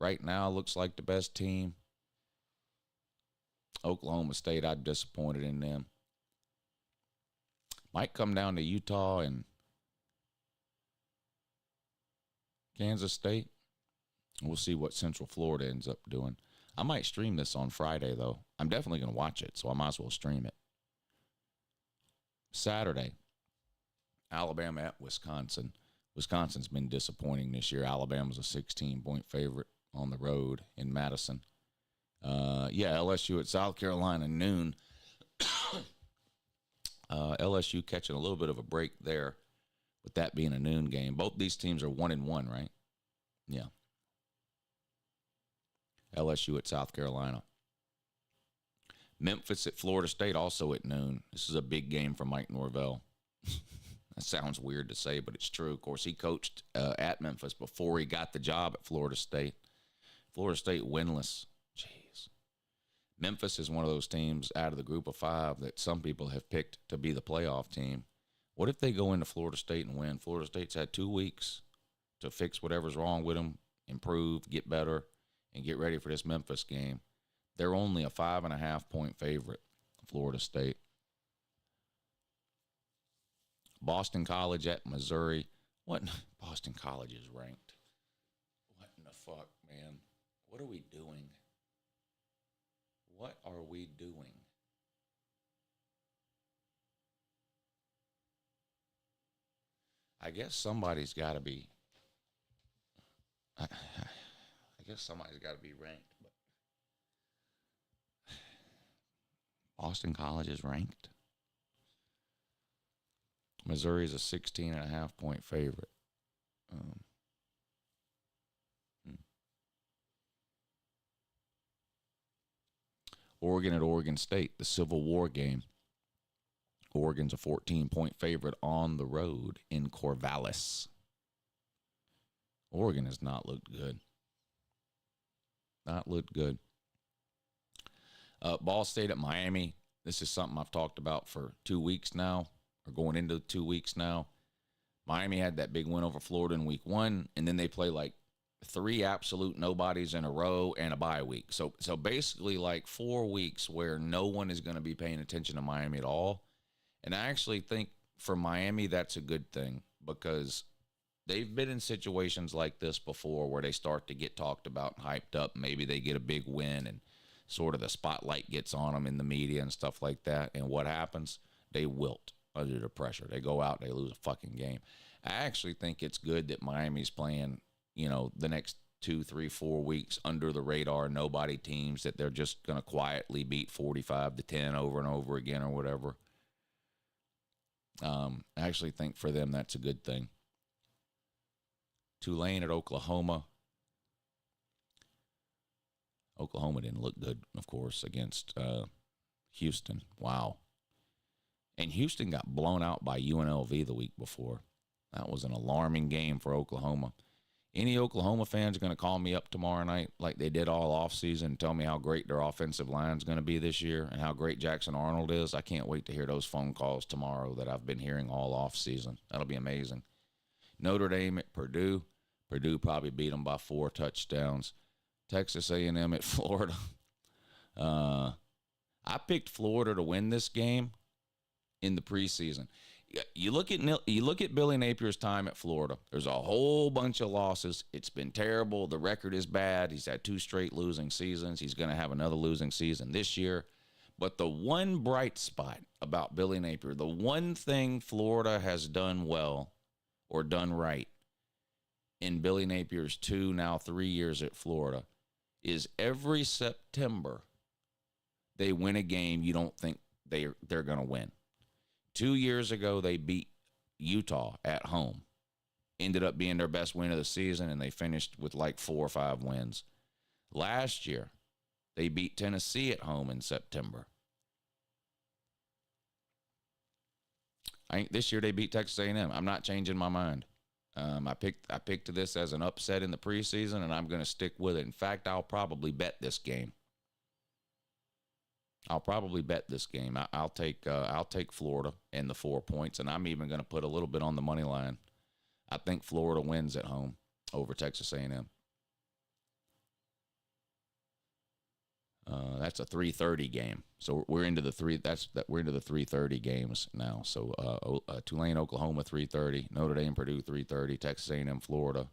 right now looks like the best team. Oklahoma State, I'm disappointed in them. Might come down to Utah and Kansas State. We'll see what Central Florida ends up doing. I might stream this on Friday, though. I'm definitely going to watch it, so I might as well stream it. Saturday, Alabama at Wisconsin. Wisconsin's been disappointing this year. Alabama's a 16-point favorite on the road in Madison. LSU at South Carolina noon. LSU catching a little bit of a break there with that being a noon game. Both these teams are 1-1, right? Yeah. LSU at South Carolina. Memphis at Florida State also at noon. This is a big game for Mike Norvell. That sounds weird to say, but it's true. Of course, he coached at Memphis before he got the job at Florida State. Florida State winless. Jeez. Memphis is one of those teams out of the group of 5 that some people have picked to be the playoff team. What if they go into Florida State and win? Florida State's had 2 weeks to fix whatever's wrong with them, improve, get better, and get ready for this Memphis game. They're only a 5.5-point favorite, Florida State. Boston College at Missouri. What? Boston College is ranked. What in the fuck, man? What are we doing? What are we doing? I guess somebody's got to be. I guess somebody's got to be ranked. But Boston College is ranked. Missouri is a 16.5-point favorite. Oregon at Oregon State, the Civil War game. Oregon's a 14-point favorite on the road in Corvallis. Oregon has not looked good. Not looked good. Ball State at Miami. This is something I've talked about for 2 weeks now, or going into 2 weeks now. Miami had that big win over Florida in week 1, and then they play like 3 absolute nobodies in a row and a bye week. So basically like 4 weeks where no one is going to be paying attention to Miami at all. And I actually think for Miami, that's a good thing because they've been in situations like this before where they start to get talked about and hyped up. Maybe they get a big win and sort of the spotlight gets on them in the media and stuff like that. And what happens? They wilt under the pressure. They go out, they lose a fucking game. I actually think it's good that Miami's playing, the next 2, 3, 4 weeks under the radar, nobody teams that they're just going to quietly beat 45-10 over and over again or whatever. I actually think for them that's a good thing. Tulane at Oklahoma. Oklahoma didn't look good, of course, against Houston. Wow. And Houston got blown out by UNLV the week before. That was an alarming game for Oklahoma. Any Oklahoma fans are going to call me up tomorrow night like they did all offseason and tell me how great their offensive line is going to be this year and how great Jackson Arnold is. I can't wait to hear those phone calls tomorrow that I've been hearing all offseason. That'll be amazing. Notre Dame at Purdue. Purdue probably beat them by 4 touchdowns. Texas A&M at Florida. I picked Florida to win this game in the preseason. You look at Billy Napier's time at Florida. There's a whole bunch of losses. It's been terrible. The record is bad. He's had 2 straight losing seasons. He's going to have another losing season this year. But the one bright spot about Billy Napier, the one thing Florida has done well or done right in Billy Napier's 2, now 3 years at Florida, is every September they win a game you don't think they're going to win. 2 years ago, they beat Utah at home. Ended up being their best win of the season, and they finished with like 4 or 5 wins. Last year, they beat Tennessee at home in September. This year, they beat Texas A&M. I'm not changing my mind. I picked this as an upset in the preseason, and I'm going to stick with it. In fact, I'll probably bet this game. I'll take Florida and the 4 points, and I'm even going to put a little bit on the money line. I think Florida wins at home over Texas A&M. That's a 3:30 game, so we're into the 3:30 games now. So Tulane, Oklahoma 3:30, Notre Dame, Purdue 3:30, Texas A&M, Florida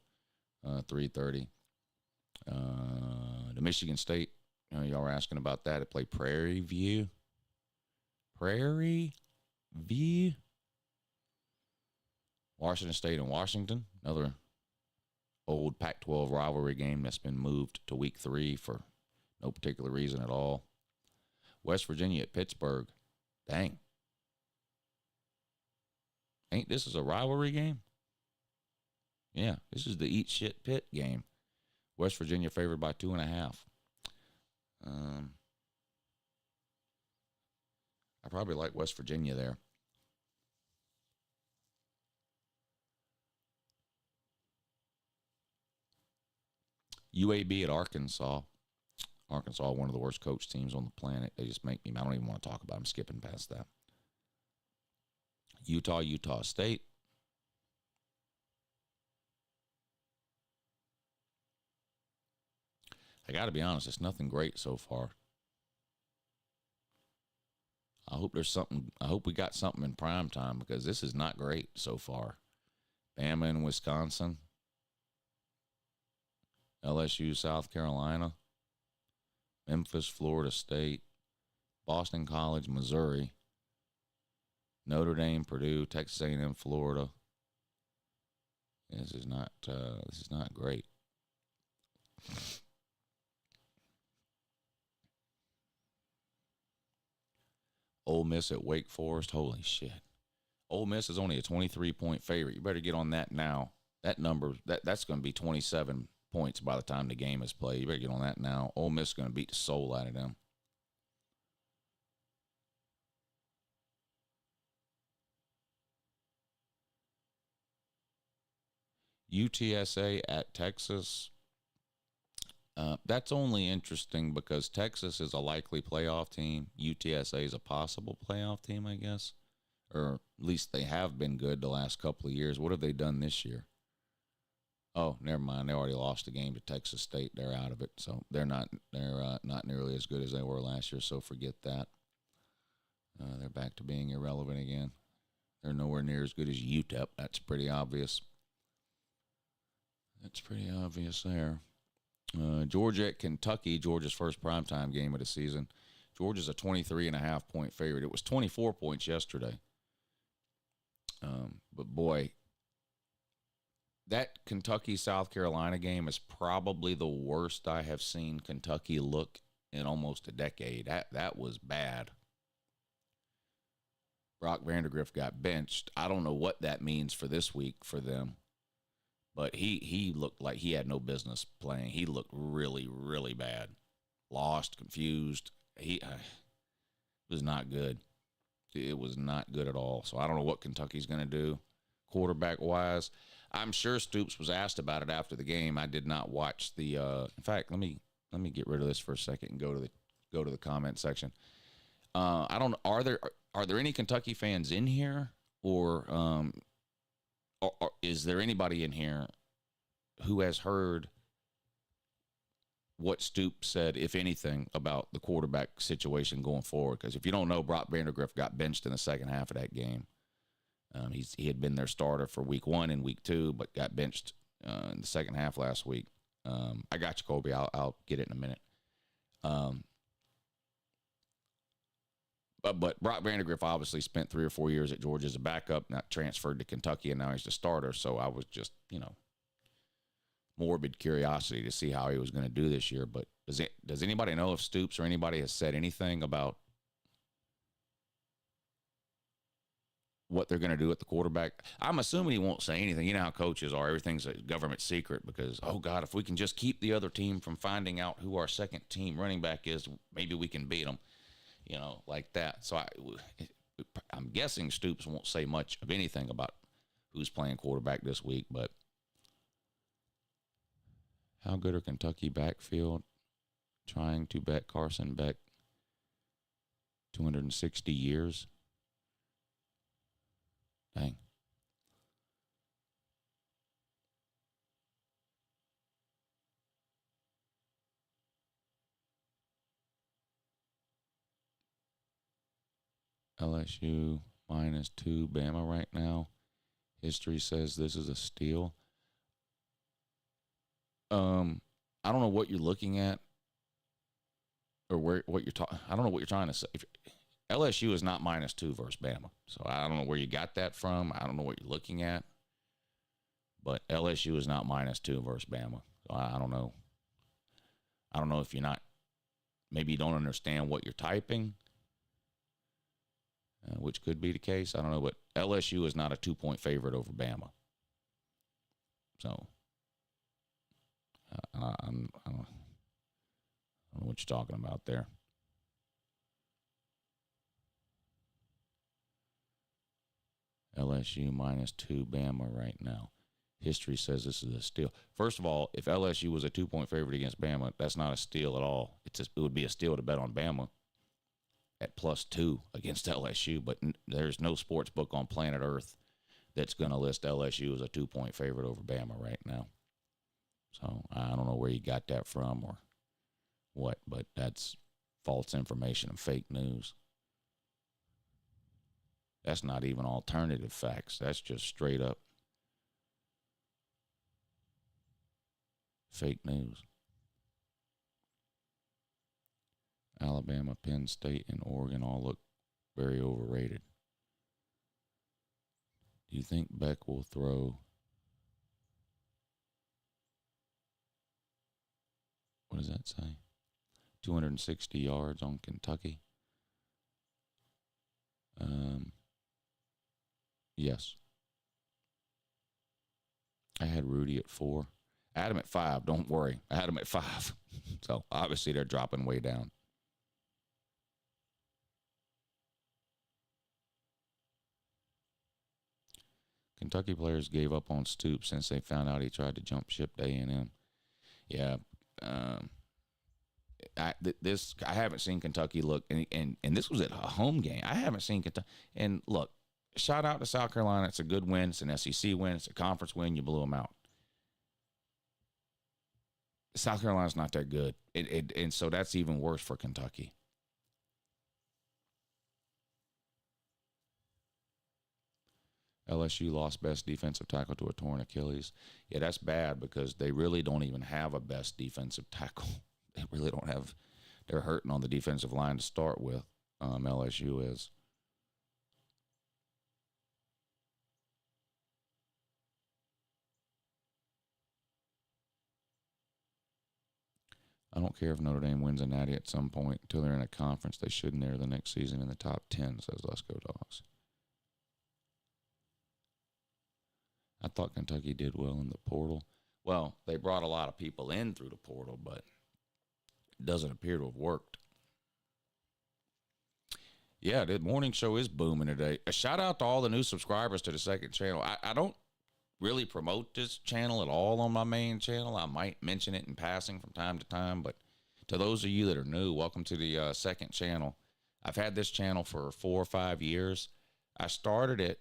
3:30. The Michigan State. Y'all were asking about that. It played Prairie View. Washington State and Washington. Another old Pac-12 rivalry game that's been moved to week 3 for no particular reason at all. West Virginia at Pittsburgh. Dang. Ain't this is a rivalry game? Yeah, this is the eat shit Pitt game. West Virginia favored by 2.5. I probably like West Virginia there. UAB at Arkansas. Arkansas, one of the worst coach teams on the planet. They just make me, I don't even want to talk about them. I'm skipping past that. Utah State. I got to be honest, it's nothing great so far. I hope there's something. I hope we got something in prime time because this is not great so far. Bama and Wisconsin, LSU, South Carolina, Memphis, Florida State, Boston College, Missouri, Notre Dame, Purdue, Texas A&M, Florida. This is not great. Ole Miss at Wake Forest. Holy shit. Ole Miss is only a 23-point favorite. You better get on that now. That number, that's going to be 27 points by the time the game is played. You better get on that now. Ole Miss is going to beat the soul out of them. UTSA at Texas. That's only interesting because Texas is a likely playoff team. UTSA is a possible playoff team, I guess. Or at least they have been good the last couple of years. What have they done this year? Oh, never mind. They already lost a game to Texas State. They're out of it. So they're not nearly as good as they were last year, so forget that. They're back to being irrelevant again. They're nowhere near as good as UTEP. That's pretty obvious. That's pretty obvious there. Georgia at Kentucky, Georgia's first primetime game of the season. Georgia's a 23.5-point favorite. It was 24 points yesterday. But boy, that Kentucky-South Carolina game is probably the worst I have seen Kentucky look in almost a decade. That was bad. Brock Vandagriff got benched. I don't know what that means for this week for them. But he looked like he had no business playing. He looked really, really bad. Lost, confused. It was not good. It was not good at all. So I don't know what Kentucky's going to do quarterback-wise. I'm sure Stoops was asked about it after the game. I did not watch the in fact, let me get rid of this for a second and go to the comment section. I don't know, are there any Kentucky fans in here or is there anybody in here who has heard what Stoops said, if anything, about the quarterback situation going forward? Because if you don't know, Brock Vandagriff got benched in the second half of that game. He had been their starter for week 1 and week 2, but got benched in the second half last week. I got you, Colby. I'll get it in a minute. But Brock Vandagriff obviously spent 3 or 4 years at Georgia as a backup, not transferred to Kentucky, and now he's the starter. So I was just, morbid curiosity to see how he was going to do this year. But does anybody know if Stoops or anybody has said anything about what they're going to do at the quarterback? I'm assuming he won't say anything. You know how coaches are. Everything's a government secret because, oh, God, if we can just keep the other team from finding out who our second team running back is, maybe we can beat them. Like that. So I'm guessing Stoops won't say much of anything about who's playing quarterback this week, but how good are Kentucky backfield? Trying to bet Carson Beck 260 years. Dang. LSU -2, Bama right now. History says this is a steal. I don't know what you're looking at or what you're talking. I don't know what you're trying to say. LSU is not -2 versus Bama, so I don't know where you got that from. I don't know what you're looking at, but LSU is not -2 versus Bama. So I don't know. I don't know if you're not. Maybe you don't understand what you're typing. Which could be the case. I don't know, but LSU is not a 2-point favorite over Bama. So, I don't know what you're talking about there. LSU -2, Bama right now. History says this is a steal. First of all, if LSU was a 2-point favorite against Bama, that's not a steal at all. It would be a steal to bet on Bama at +2 against LSU, but there's no sports book on planet Earth that's going to list LSU as a 2-point favorite over Bama right now. So I don't know where you got that from or what, but that's false information and fake news. That's not even alternative facts. That's just straight up fake news. Alabama, Penn State, and Oregon all look very overrated. Do you think Beck will throw? What does that say? 260 yards on Kentucky? Yes. I had Rudy at 4. I had him at 5. Don't worry. I had him at 5. So obviously they're dropping way down. Kentucky players gave up on Stoops since they found out he tried to jump ship to A&M. Yeah. I haven't seen Kentucky look, and this was at a home game. I haven't seen Kentucky. And look, shout out to South Carolina. It's a good win. It's an SEC win. It's a conference win. You blew them out. South Carolina's not that good. And so that's even worse for Kentucky. LSU lost best defensive tackle to a torn Achilles. Yeah, that's bad because they really don't even have a best defensive tackle. They really don't have. They're hurting on the defensive line to start with. LSU is. I don't care if Notre Dame wins a natty at some point until they're in a conference. They shouldn't enter the next season in the top 10, says Let's Go Dogs. I thought Kentucky did well in the portal. Well, they brought a lot of people in through the portal, but it doesn't appear to have worked. Yeah, the morning show is booming today. A shout out to all the new subscribers to the second channel. I don't really promote this channel at all on my main channel. I might mention it in passing from time to time, but to those of you that are new, welcome to the second channel. I've had this channel for 4 or 5 years. I started it,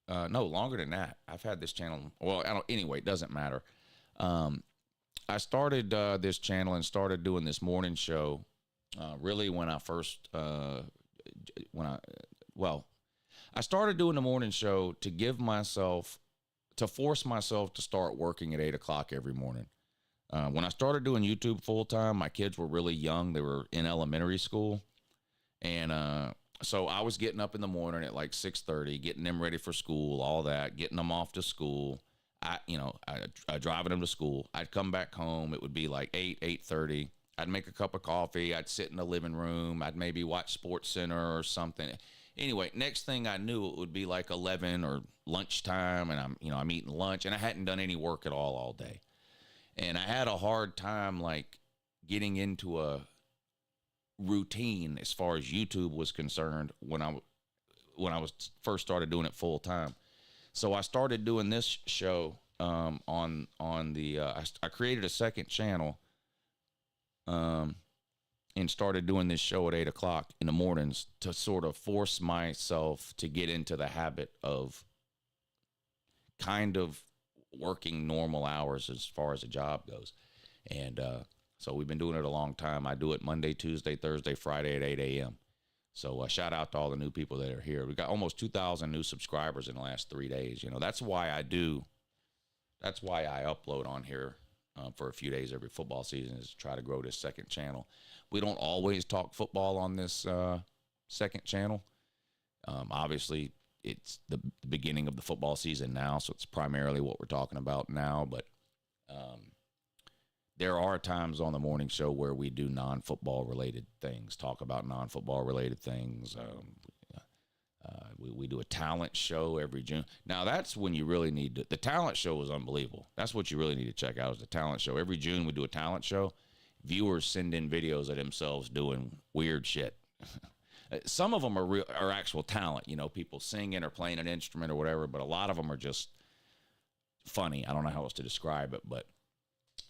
no, longer than that. I've had this channel, well, anyway, it doesn't matter. I started this channel and started doing this morning show really when I first, I started doing the morning show to force myself to start working at 8 o'clock every morning. When I started doing YouTube full time, my kids were really young. They were in elementary school. And so I was getting up in the morning at like 6:30, getting them ready for school, all that, getting them off to school. I driving them to school. I'd come back home. It would be like 8:30. I'd make a cup of coffee. I'd sit in the living room. I'd maybe watch Sports Center or something. Anyway, next thing I knew, it would be like 11 or lunchtime, and I'm eating lunch, and I hadn't done any work at all day. And I had a hard time like getting into a routine as far as YouTube was concerned when I was first started doing it full time. So I started doing this show on the I created a second channel and started doing this show at 8 o'clock in the mornings to sort of force myself to get into the habit of kind of working normal hours as far as a job goes. And so we've been doing it a long time. I do it Monday, Tuesday, Thursday, Friday at 8 a.m. So shout out to all the new people that are here. We got almost 2,000 new subscribers in the last 3 days. That's why I upload on here for a few days every football season, is to try to grow this second channel. We don't always talk football on this second channel. Obviously, it's the beginning of the football season now, so it's primarily what we're talking about now. But there are times on the morning show where we do non-football related things, talk about non-football related things. We do a talent show every June. Now, that's when you really need to. The talent show is unbelievable. That's what you really need to check out, is the talent show. Every June we do a talent show. Viewers send in videos of themselves doing weird shit. Some of them are actual talent, people singing or playing an instrument or whatever, but a lot of them are just funny. I don't know how else to describe it, but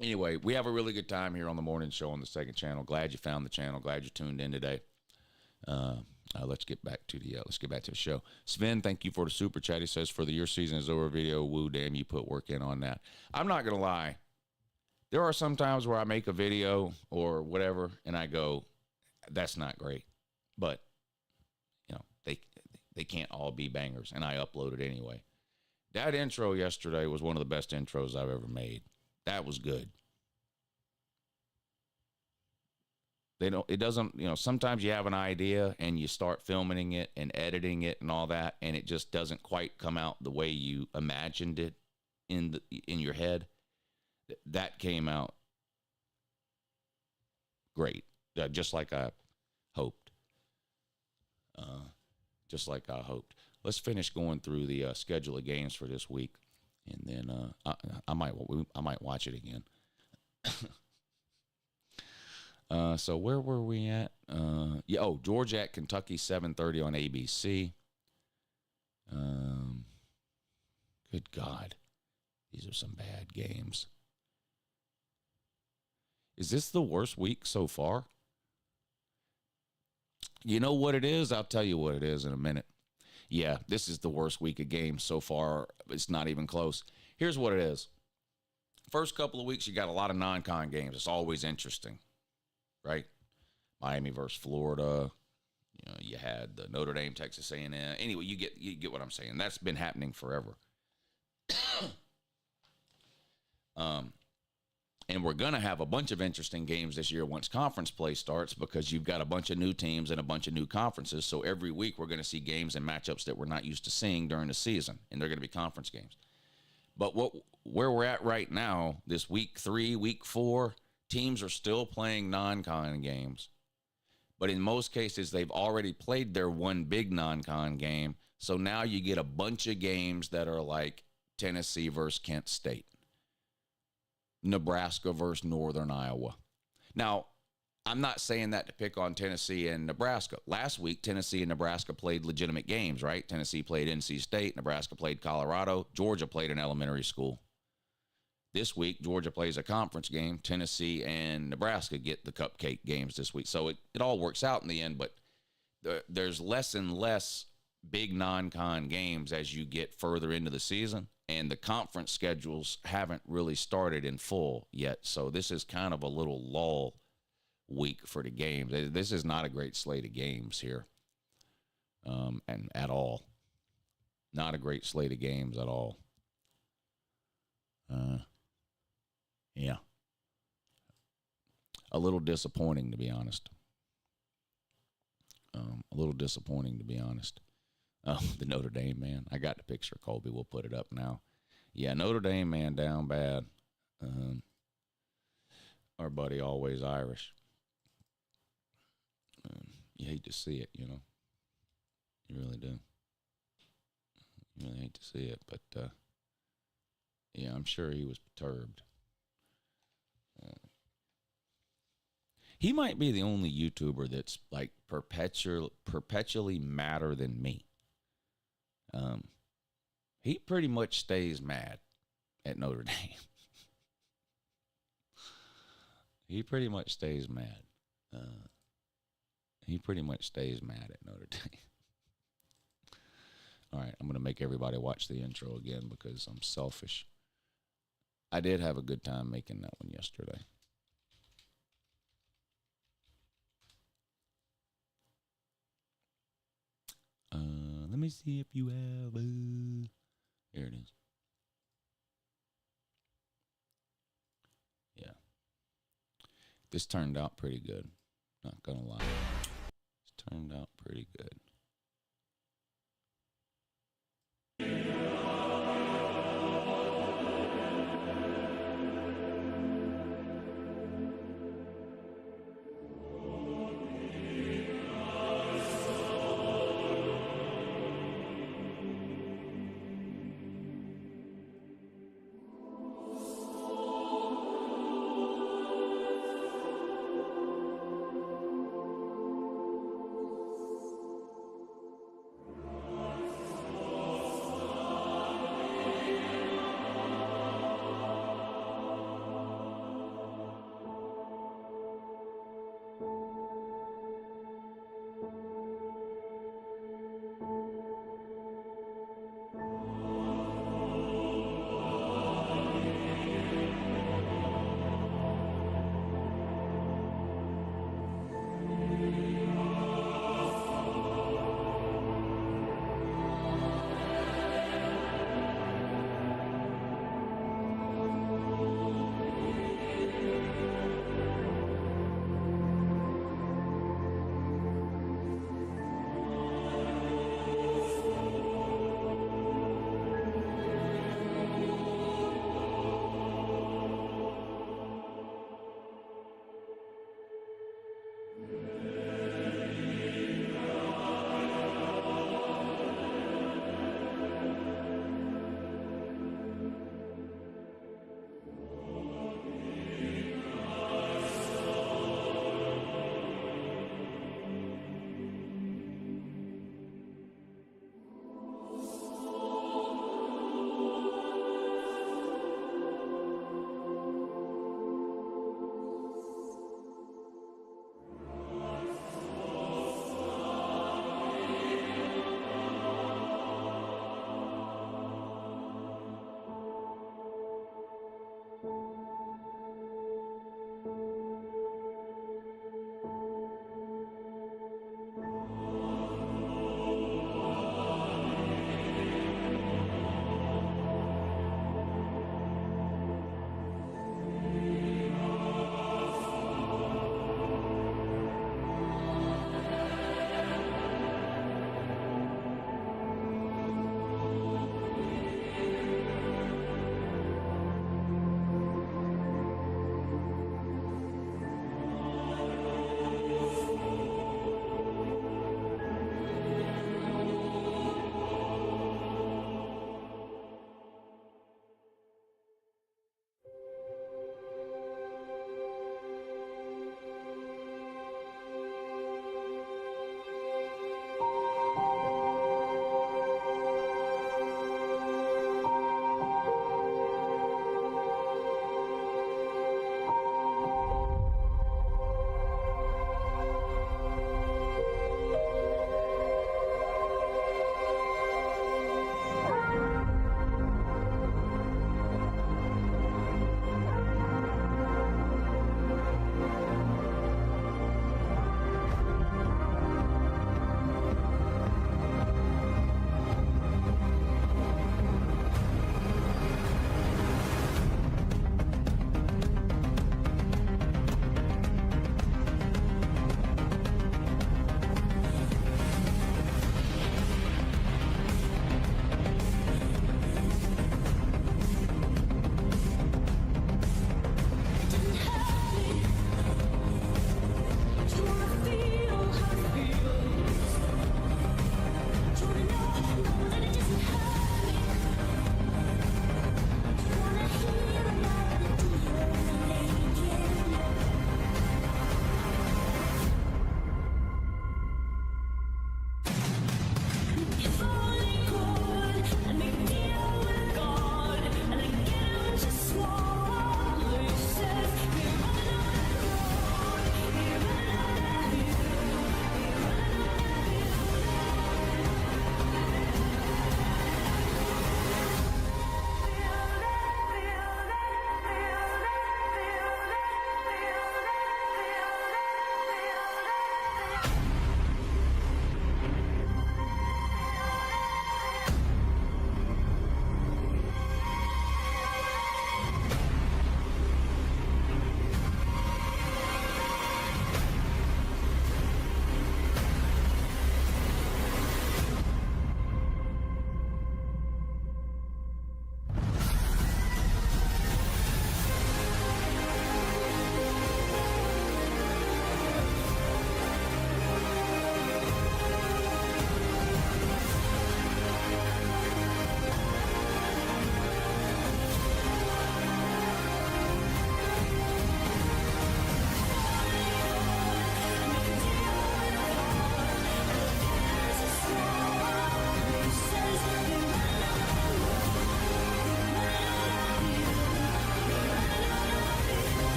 anyway, we have a really good time here on the morning show on the second channel. Glad you found the channel. Glad you tuned in today. Let's get back to the show. Sven, thank you for the super chat. He says, for the Your Season is Over video, woo, damn, you put work in on that. I'm not going to lie. There are some times where I make a video or whatever, and I go, that's not great. But, they can't all be bangers, and I uploaded anyway. That intro yesterday was one of the best intros I've ever made. That was good. It doesn't, sometimes you have an idea and you start filming it and editing it and all that, and it just doesn't quite come out the way you imagined it in your head. That came out great, just like I hoped. Let's finish going through the schedule of games for this week, and then I might watch it again. So where were we at? Georgia at Kentucky, 7:30 on ABC. Good God, these are some bad games. Is this the worst week so far? You know what it is? I'll tell you what it is in a minute. Yeah, this is the worst week of games so far. It's not even close. Here's what it is. First couple of weeks, you got a lot of non-con games. It's always interesting, right? Miami versus Florida. You had the Notre Dame, Texas A&M. Anyway, you get what I'm saying. That's been happening forever. And we're going to have a bunch of interesting games this year once conference play starts, because you've got a bunch of new teams and a bunch of new conferences. So every week we're going to see games and matchups that we're not used to seeing during the season, and they're going to be conference games. But where we're at right now, this week 3, week 4, teams are still playing non-con games. But in most cases, they've already played their one big non-con game. So now you get a bunch of games that are like Tennessee versus Kent State, Nebraska versus Northern Iowa. Now, I'm not saying that to pick on Tennessee and Nebraska. Last week, Tennessee and Nebraska played legitimate games, right? Tennessee played NC State. Nebraska played Colorado. Georgia played an elementary school. This week, Georgia plays a conference game. Tennessee and Nebraska get the cupcake games this week. So it all works out in the end, but there's less and less big non-con games as you get further into the season, and the conference schedules haven't really started in full yet. So this is kind of a little lull week for the games. This is not a great slate of games here, and at all. Not a great slate of games at all. Yeah. A little disappointing, to be honest. The Notre Dame man. I got the picture, Colby. We'll put it up now. Yeah, Notre Dame man down bad. Our buddy Always Irish. You hate to see it, You really do. You really hate to see it, but yeah, I'm sure he was perturbed. He might be the only YouTuber that's like perpetually madder than me. He pretty much stays mad at Notre Dame. He pretty much stays mad. At Notre Dame. All right, I'm going to make everybody watch the intro again because I'm selfish. I did have a good time making that one yesterday. Let me see if you have. Here it is. Yeah. This turned out pretty good. Not gonna lie. This turned out pretty good.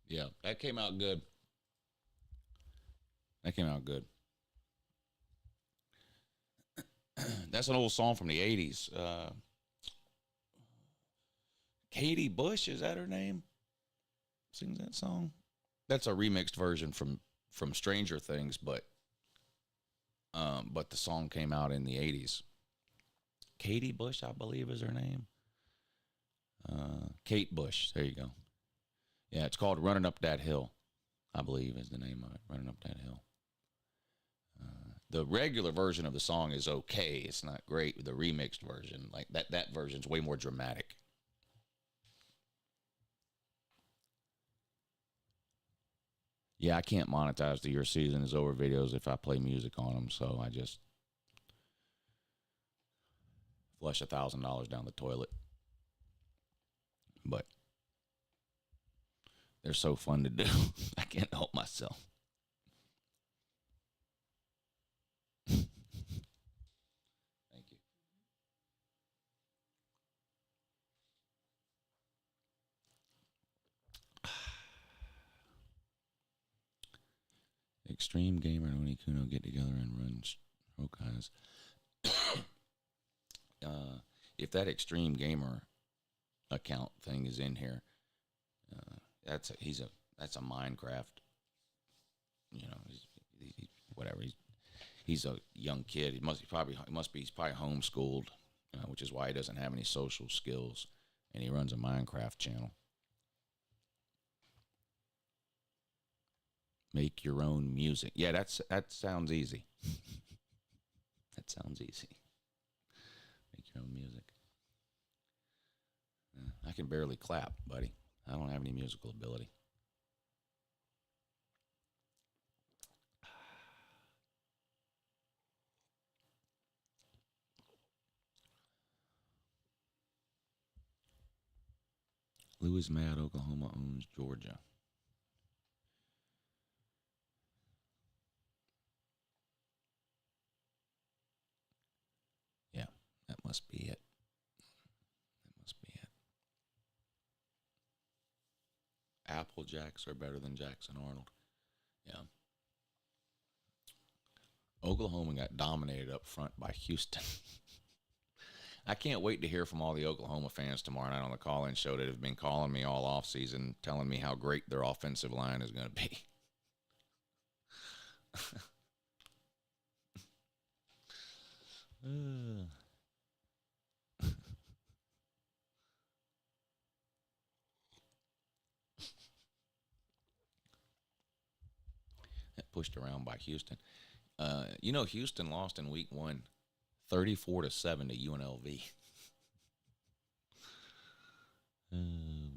Yeah, that came out good. That came out good. That's an old song from the 80s. Katie Bush, is that her name? Sings that song? That's a remixed version from Stranger Things, but the song came out in the 80s. Katie Bush, I believe, is her name. Kate Bush, there you go. Yeah, it's called Running Up That Hill, I believe is the name of it, Running Up That Hill. The regular version of the song is okay. It's not great. The remixed version, like that version's way more dramatic. Yeah, I can't monetize the Your Season Is Over videos if I play music on them, so I just flush $1,000 down the toilet. But they're so fun to do. I can't help myself. Thank you. Extreme Gamer and Oni Kuno get together and run stroke eyes. If that Extreme Gamer account thing is in here, that's a Minecraft. You know, whatever. He's a young kid. He's probably homeschooled, which is why he doesn't have any social skills, and he runs a Minecraft channel. Make your own music. Yeah, that sounds easy. That sounds easy. Make your own music. I can barely clap, buddy. I don't have any musical ability. Lou is mad Oklahoma owns Georgia. Yeah, that must be it. That must be it. Apple Jacks are better than Jackson Arnold. Yeah. Oklahoma got dominated up front by Houston. I can't wait to hear from all the Oklahoma fans tomorrow night on the call-in show that have been calling me all offseason, telling me how great their offensive line is going to be. Pushed around by Houston. Houston lost in week 1, 34-7 to UNLV. Oh, man.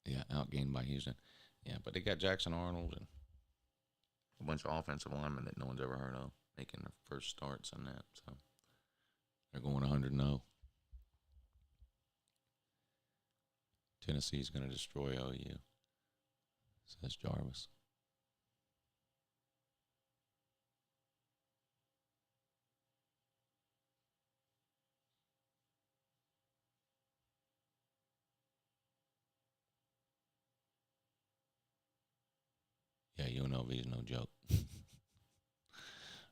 Yeah, outgained by Houston. Yeah, but they got Jackson Arnold and a bunch of offensive linemen that no one's ever heard of making their first starts on that. So they're going 100-0. Tennessee's going to destroy OU, says Jarvis. Yeah, UNLV is no joke.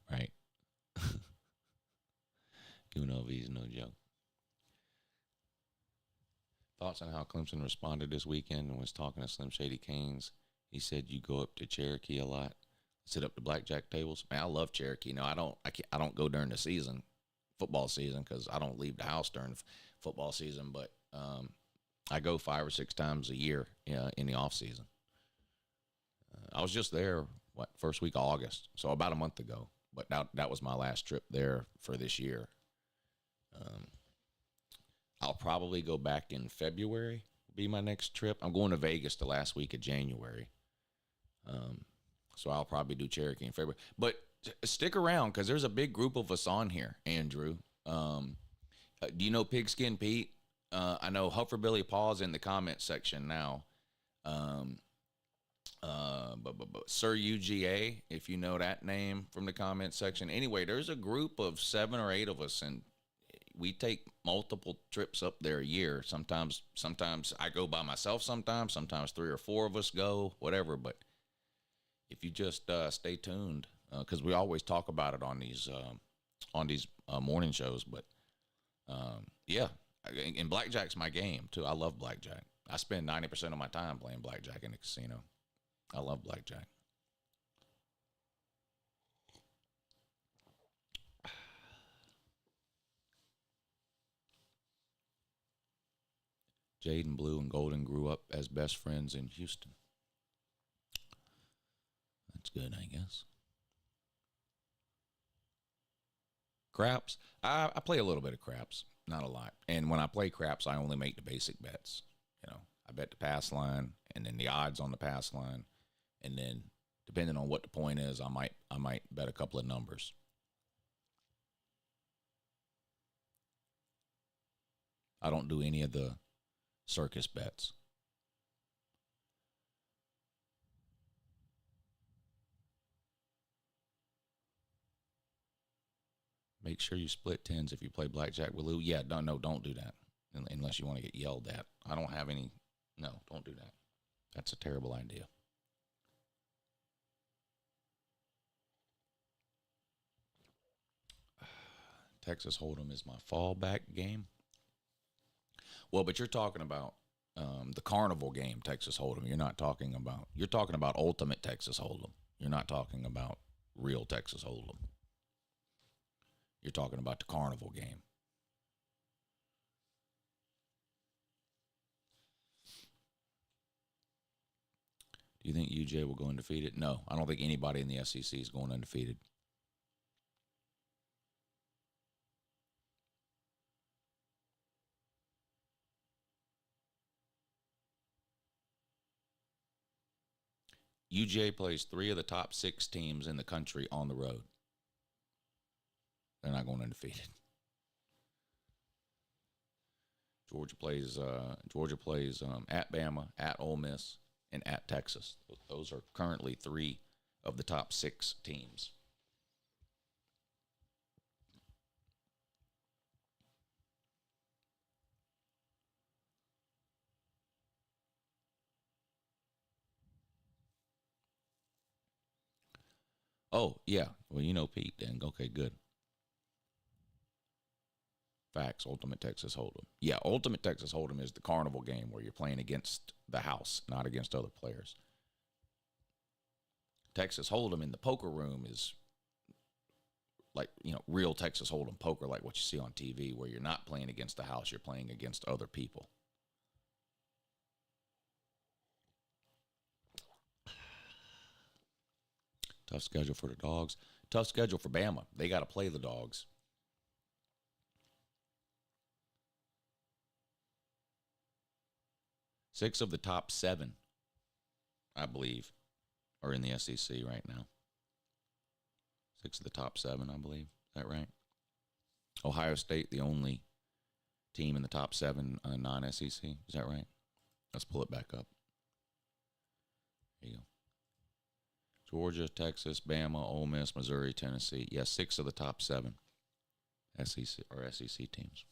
Right? UNLV is no joke. Thoughts on how Clemson responded this weekend and was talking to Slim Shady Canes. He said you go up to Cherokee a lot, sit up to blackjack tables. Man, I love Cherokee. No, I don't go during the season, football season, because I don't leave the house during football season. But I go 5 or 6 times a year in the off season. I was just there first week of August, so about a month ago. But that was my last trip there for this year. I'll probably go back in February, be my next trip. I'm going to Vegas the last week of January. So I'll probably do Cherokee in February. But stick around, because there's a big group of us on here, Andrew. Do you know Pigskin Pete? I know Huffer Billy Paul's in the comment section now. But Sir UGA, if you know that name from the comment section. Anyway, there's a group of 7 or 8 of us, and we take multiple trips up there a year. Sometimes I go by myself. Sometimes 3 or 4 of us go, whatever. But if you just stay tuned, because we always talk about it on these morning shows. But yeah, and blackjack's my game too. I love blackjack. I spend 90% of my time playing blackjack in the casino. I love blackjack. Jaden Blue and Golden grew up as best friends in Houston. That's good, I guess. Craps. I play a little bit of craps, not a lot. And when I play craps, I only make the basic bets. You know, I bet the pass line and then the odds on the pass line. And then, depending on what the point is, I might bet a couple of numbers. I don't do any of the circus bets. Make sure you split tens if you play blackjack with Lou. Yeah, don't do that unless you want to get yelled at. I don't have any. No, don't do that. That's a terrible idea. Texas Hold'em is my fallback game. Well, but you're talking about the carnival game, Texas Hold'em. You're talking about ultimate Texas Hold'em. You're not talking about real Texas Hold'em. You're talking about the carnival game. Do you think UJ will go undefeated? No, I don't think anybody in the SEC is going undefeated. UJ plays 3 of the top 6 teams in the country on the road. They're not going undefeated. Georgia plays at Bama, at Ole Miss, and at Texas. Those are currently 3 of the top 6 teams. Oh, yeah. Well, you know Pete then. Okay, good. Facts, Ultimate Texas Hold'em. Yeah, Ultimate Texas Hold'em is the carnival game where you're playing against the house, not against other players. Texas Hold'em in the poker room is like, real Texas Hold'em poker, like what you see on TV, where you're not playing against the house, you're playing against other people. Tough schedule for the Dogs. Tough schedule for Bama. They got to play the Dogs. Six of the top 7, I believe, are in the SEC right now. 6 of the top 7, I believe. Is that right? Ohio State, the only team in the top 7 non-SEC. Is that right? Let's pull it back up. There you go. Georgia, Texas, Bama, Ole Miss, Missouri, Tennessee. Yes, 6 of the top 7 SEC teams.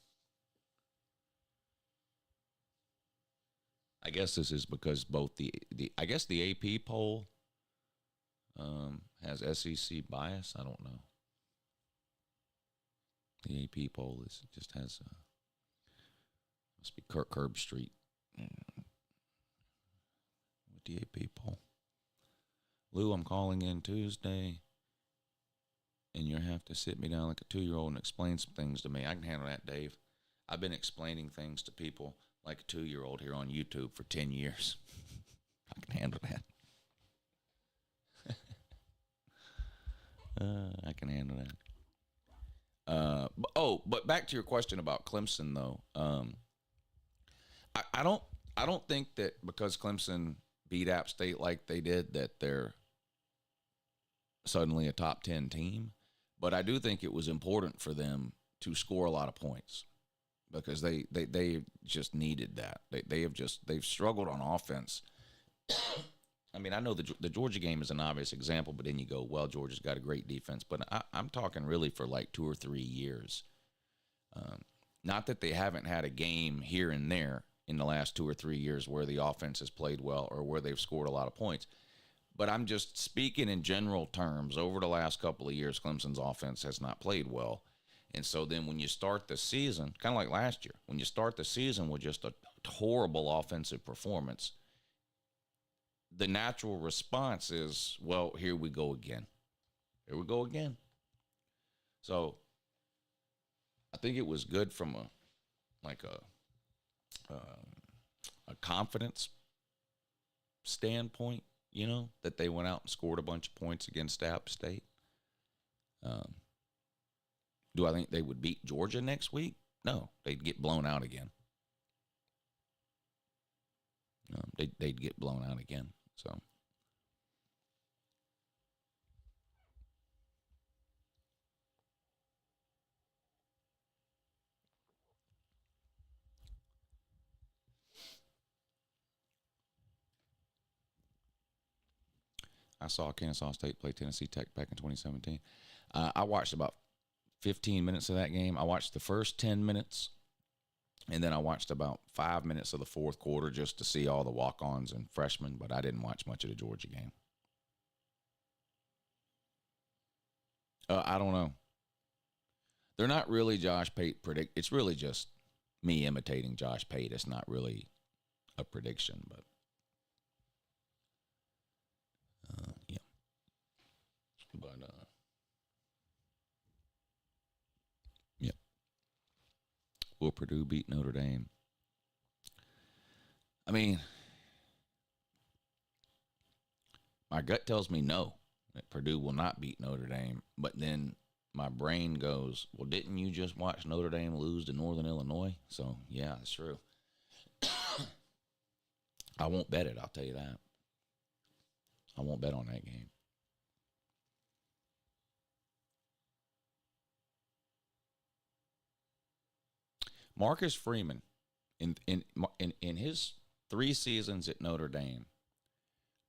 I guess this is because both the AP poll has SEC bias. I don't know. The AP poll just has must be Curb Street with the AP poll. Lou, I'm calling in Tuesday, and you'll have to sit me down like a 2-year-old and explain some things to me. I can handle that, Dave. I've been explaining things to people like a 2-year-old here on YouTube for 10 years. I can handle that. I can handle that. But back to your question about Clemson, though. I don't think that because Clemson beat App State like they did that they're suddenly a top 10 team. But I do think it was important for them to score a lot of points because they just needed that. They've struggled on offense I mean, I know the Georgia game is an obvious example, but then you go, well, Georgia's got a great defense. But I'm talking really for like 2 or 3 years. Not that they haven't had a game here and there in the last 2 or 3 years where the offense has played well or where they've scored a lot of points. But I'm just speaking in general terms. Over the last couple of years, Clemson's offense has not played well. And so then when you start the season, kind of like last year, when you start the season with just a horrible offensive performance, the natural response is, well, here we go again. Here we go again. So I think it was good from a confidence standpoint, you know, that they went out and scored a bunch of points against App State. Do I think they would beat Georgia next week? No, they'd get blown out again. They'd get blown out again. So I saw Kennesaw State play Tennessee Tech back in 2017. I watched about 15 minutes of that game. I watched the first 10 minutes, and then I watched about 5 minutes of the fourth quarter just to see all the walk-ons and freshmen, but I didn't watch much of the Georgia game. I don't know. They're not really Josh Pate predict. It's really just me imitating Josh Pate. It's not really a prediction, but yeah. But yeah. Will Purdue beat Notre Dame? I mean, my gut tells me no, that Purdue will not beat Notre Dame. But then my brain goes, well, didn't you just watch Notre Dame lose to Northern Illinois? So, yeah, that's true. I won't bet it, I'll tell you that. I won't bet on that game. Marcus Freeman, in his 3 seasons at Notre Dame,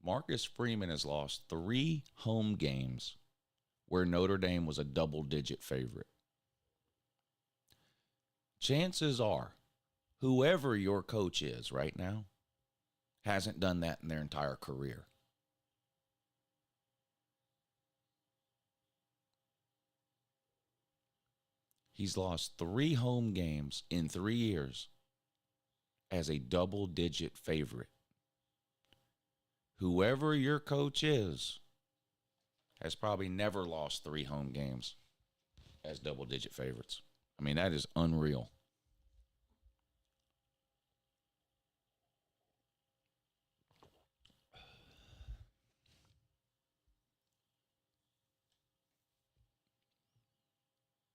Marcus Freeman has lost 3 home games where Notre Dame was a double-digit favorite. Chances are, whoever your coach is right now hasn't done that in their entire career. He's lost 3 home games in 3 years as a double-digit favorite. Whoever your coach is has probably never lost 3 home games as double-digit favorites. I mean, that is unreal.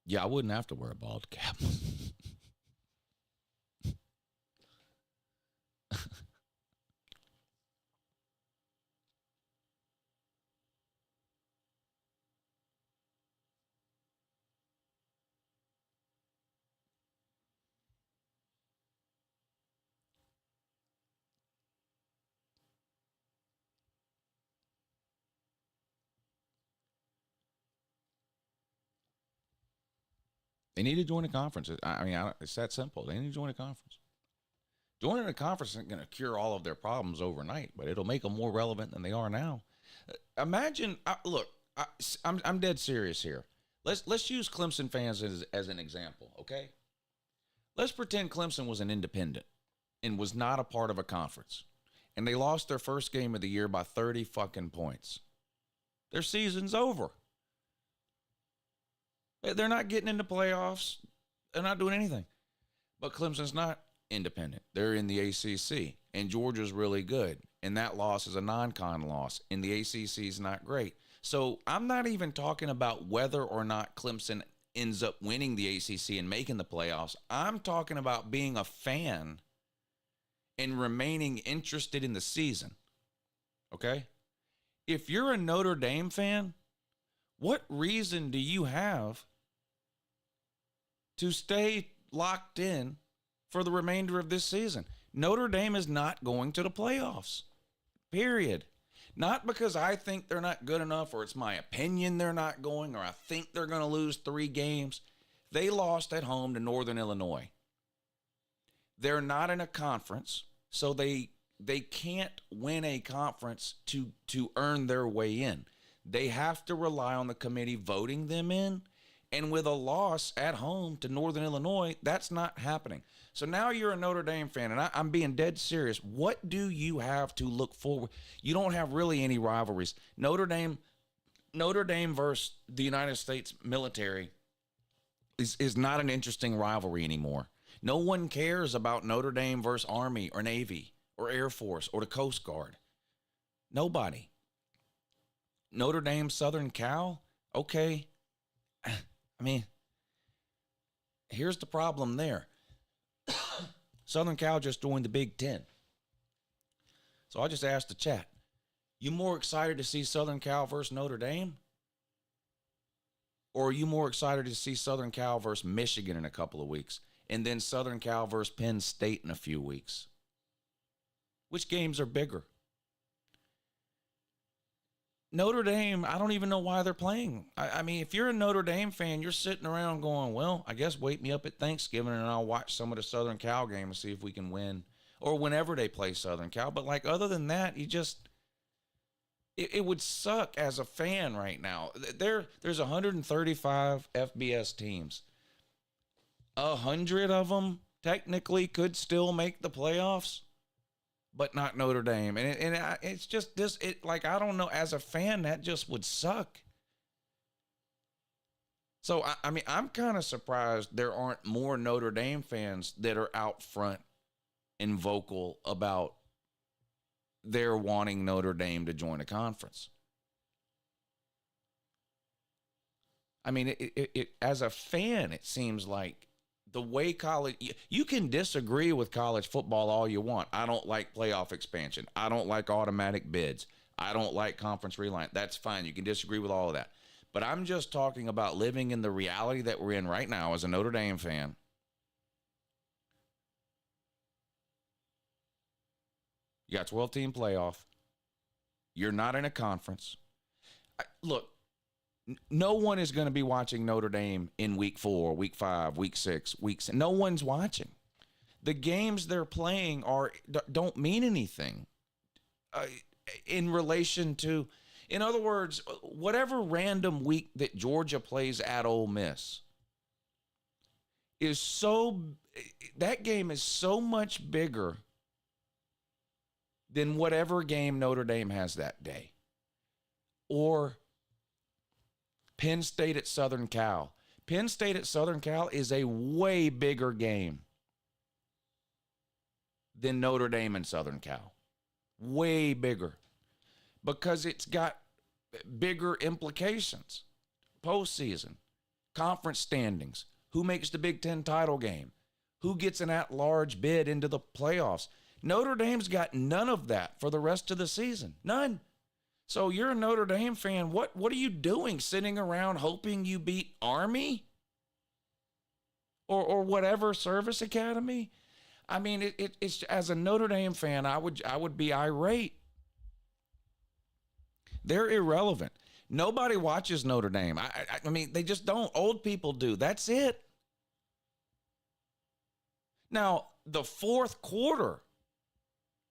Yeah, I wouldn't have to wear a bald cap. They need to join a conference. I mean, it's that simple. They need to join a conference. Joining a conference isn't going to cure all of their problems overnight, but it'll make them more relevant than they are now. Imagine, look, I'm dead serious here. Let's use Clemson fans as an example, okay? Let's pretend Clemson was an independent and was not a part of a conference, and they lost their first game of the year by 30 fucking points. Their season's over. They're not getting into playoffs. They're not doing anything. But Clemson's not independent. They're in the ACC, and Georgia's really good. And that loss is a non-con loss, and the ACC is not great. So I'm not even talking about whether or not Clemson ends up winning the ACC and making the playoffs. I'm talking about being a fan and remaining interested in the season. Okay? If you're a Notre Dame fan, what reason do you have to stay locked in for the remainder of this season? Notre Dame is not going to the playoffs, period. Not because I think they're not good enough or it's my opinion they're not going or I think they're going to lose 3 games. They lost at home to Northern Illinois. They're not in a conference, so they can't win a conference to earn their way in. They have to rely on the committee voting them in. And with a loss at home to Northern Illinois, that's not happening. So now you're a Notre Dame fan, and I'm being dead serious. What do you have to look forward? You don't have really any rivalries. Notre Dame versus the United States military is not an interesting rivalry anymore. No one cares about Notre Dame versus Army or Navy or Air Force or the Coast Guard. Nobody. Notre Dame, Southern Cal, okay. I mean, here's the problem there. Southern Cal just joined the Big Ten. So I just asked the chat, you more excited to see Southern Cal versus Notre Dame? Or are you more excited to see Southern Cal versus Michigan in a couple of weeks? And then Southern Cal versus Penn State in a few weeks? Which games are bigger? Notre Dame, I don't even know why they're playing. I mean, if you're a Notre Dame fan, you're sitting around going, well, I guess wake me up at Thanksgiving and I'll watch some of the Southern Cal game and see if we can win. Or whenever they play Southern Cal. But, like, other than that, you just – it would suck as a fan right now. There's 135 FBS teams. 100 of them technically could still make the playoffs. But not Notre Dame. And it's just this, like, I don't know, as a fan, that just would suck. So, I mean, I'm kind of surprised there aren't more Notre Dame fans that are out front and vocal about their wanting Notre Dame to join a conference. I mean, it as a fan, it seems like the way college, you can disagree with college football all you want. I don't like playoff expansion. I don't like automatic bids. I don't like conference realignment. That's fine. You can disagree with all of that. But I'm just talking about living in the reality that we're in right now as a Notre Dame fan. You got 12-team playoff. You're not in a conference. Look, no one is going to be watching Notre Dame in week 4, week 5, week 6, weeks. No one's watching. The games they're playing don't mean anything in relation to, in other words, whatever random week that Georgia plays at Ole Miss that game is so much bigger than whatever game Notre Dame has that day. Or Penn State at Southern Cal. Penn State at Southern Cal is a way bigger game than Notre Dame and Southern Cal. Way bigger. Because it's got bigger implications. Postseason, conference standings, who makes the Big Ten title game, who gets an at-large bid into the playoffs. Notre Dame's got none of that for the rest of the season. None. So you're a Notre Dame fan. What are you doing? Sitting around hoping you beat Army? Or whatever service academy? I mean, it's as a Notre Dame fan, I would be irate. They're irrelevant. Nobody watches Notre Dame. I mean, they just don't. Old people do. That's it. Now, the fourth quarter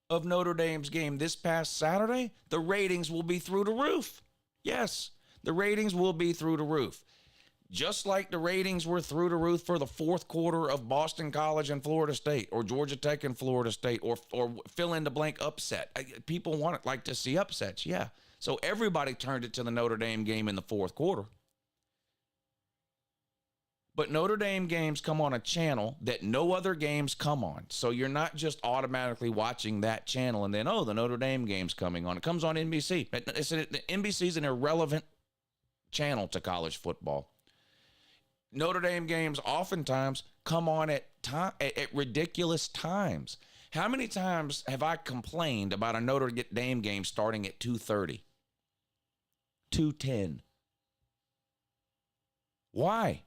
of Notre Dame's game this past Saturday, the ratings will be through the roof. Yes, the ratings will be through the roof. Just like the ratings were through the roof for the fourth quarter of Boston College and Florida State, or Georgia Tech and Florida State, or fill in the blank upset. People like to see upsets, yeah. So everybody turned it to the Notre Dame game in the fourth quarter. But Notre Dame games come on a channel that no other games come on. So you're not just automatically watching that channel and then, oh, the Notre Dame game's coming on. It comes on NBC. NBC is an irrelevant channel to college football. Notre Dame games oftentimes come on at ridiculous times. How many times have I complained about a Notre Dame game starting at 2:30? 2:10. Why?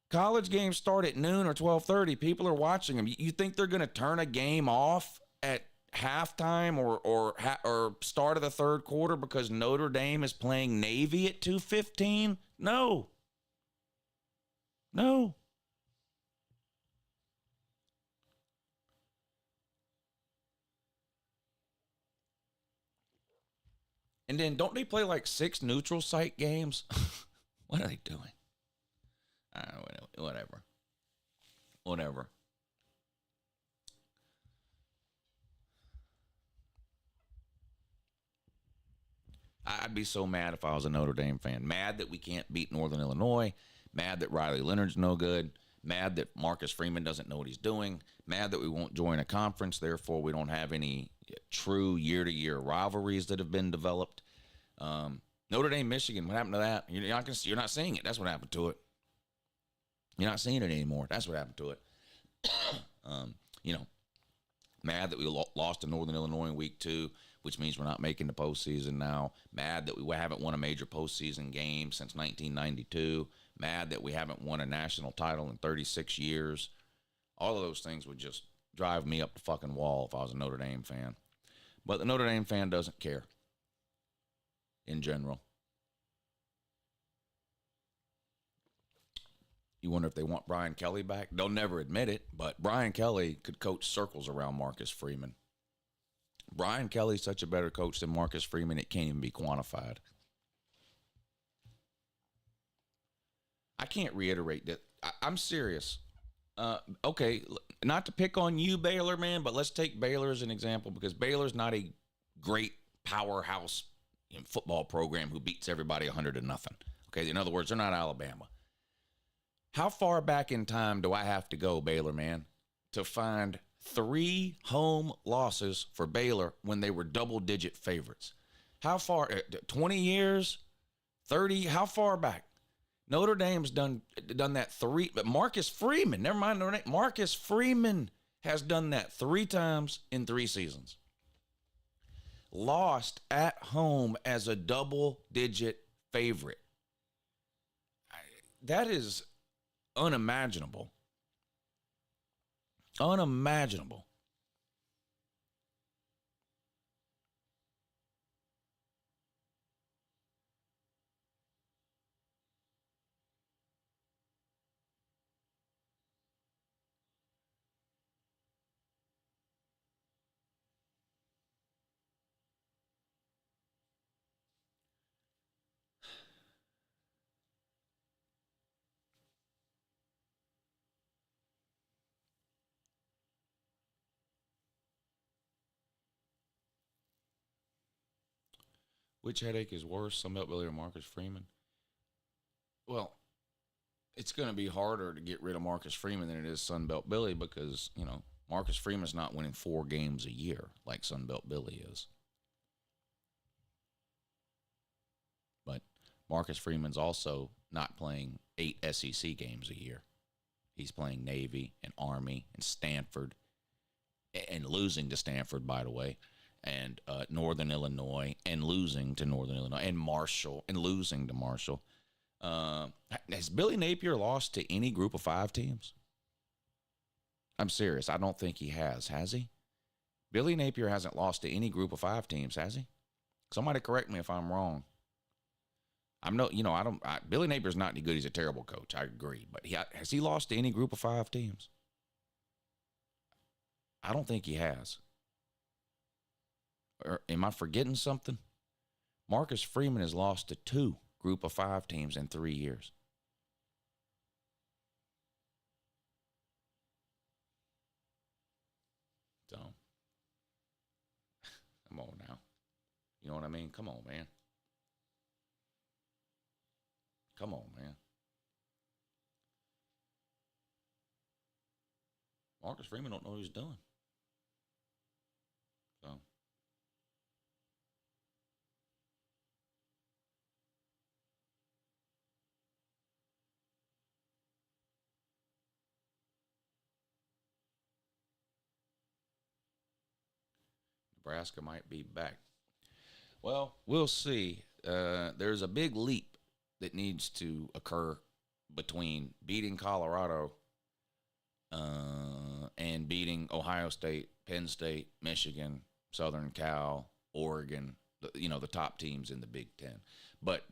College games start at noon or 12:30. People are watching them. You think they're going to turn a game off at halftime or start of the third quarter because Notre Dame is playing Navy at 2:15? No. No. And then don't they play like 6 neutral site games? What are they doing? Whatever. Whatever. I'd be so mad if I was a Notre Dame fan. Mad that we can't beat Northern Illinois. Mad that Riley Leonard's no good. Mad that Marcus Freeman doesn't know what he's doing. Mad that we won't join a conference. Therefore, we don't have any true year-to-year rivalries that have been developed. Notre Dame, Michigan, what happened to that? You're not seeing it. That's what happened to it. You're not seeing it anymore. That's what happened to it. Mad that we lost to Northern Illinois in week 2, which means we're not making the postseason now. Mad that we haven't won a major postseason game since 1992. Mad that we haven't won a national title in 36 years. All of those things would just drive me up the fucking wall if I was a Notre Dame fan. But the Notre Dame fan doesn't care in general. You wonder if they want Brian Kelly back? They'll never admit it, but Brian Kelly could coach circles around Marcus Freeman. Brian Kelly's such a better coach than Marcus Freeman, it can't even be quantified. I can't reiterate that. I'm serious. Okay, not to pick on you, Baylor, man, but let's take Baylor as an example because Baylor's not a great powerhouse football program who beats everybody 100-0. Okay, in other words, they're not Alabama. How far back in time do I have to go, Baylor, man, to find 3 home losses for Baylor when they were double-digit favorites? How far? 20 years? 30? How far back? Notre Dame's done that 3, but Marcus Freeman, never mind Notre Dame, Marcus Freeman has done that 3 times in 3 seasons. Lost at home as a double-digit favorite. That is unimaginable. Unimaginable. Which headache is worse, Sunbelt Billy or Marcus Freeman? Well, it's going to be harder to get rid of Marcus Freeman than it is Sunbelt Billy because, Marcus Freeman's not winning 4 games a year like Sunbelt Billy is. But Marcus Freeman's also not playing 8 SEC games a year. He's playing Navy and Army and Stanford and losing to Stanford, by the way. And Northern Illinois, and losing to Northern Illinois, and Marshall, and losing to Marshall. Has Billy Napier lost to any group of 5 teams? I'm serious. I don't think he has he? Billy Napier hasn't lost to any group of 5 teams, has he? Somebody correct me if I'm wrong. Billy Napier's not any good. He's a terrible coach. I agree. But has he lost to any group of 5 teams? I don't think he has. Or am I forgetting something? Marcus Freeman has lost to 2 group of 5 teams in 3 years. So, come on now. You know what I mean? Come on, man. Come on, man. Marcus Freeman don't know what he's doing. So. Nebraska might be back. Well, we'll see. There's a big leap that needs to occur between beating Colorado and beating Ohio State, Penn State, Michigan, Southern Cal, Oregon, the top teams in the Big Ten. But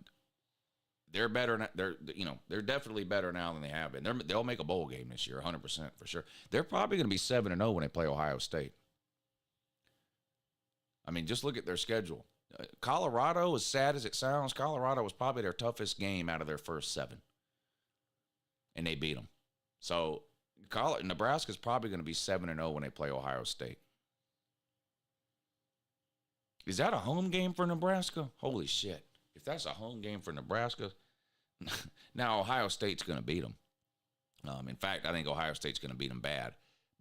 they're better. They're definitely better now than they have been. They'll make a bowl game this year, 100% for sure. They're probably going to be 7-0 when they play Ohio State. I mean, just look at their schedule. Colorado, as sad as it sounds, Colorado was probably their toughest game out of their first 7. And they beat them. So Nebraska's probably going to be 7-0 when they play Ohio State. Is that a home game for Nebraska? Holy shit. If that's a home game for Nebraska, now Ohio State's going to beat them. In fact, I think Ohio State's going to beat them bad.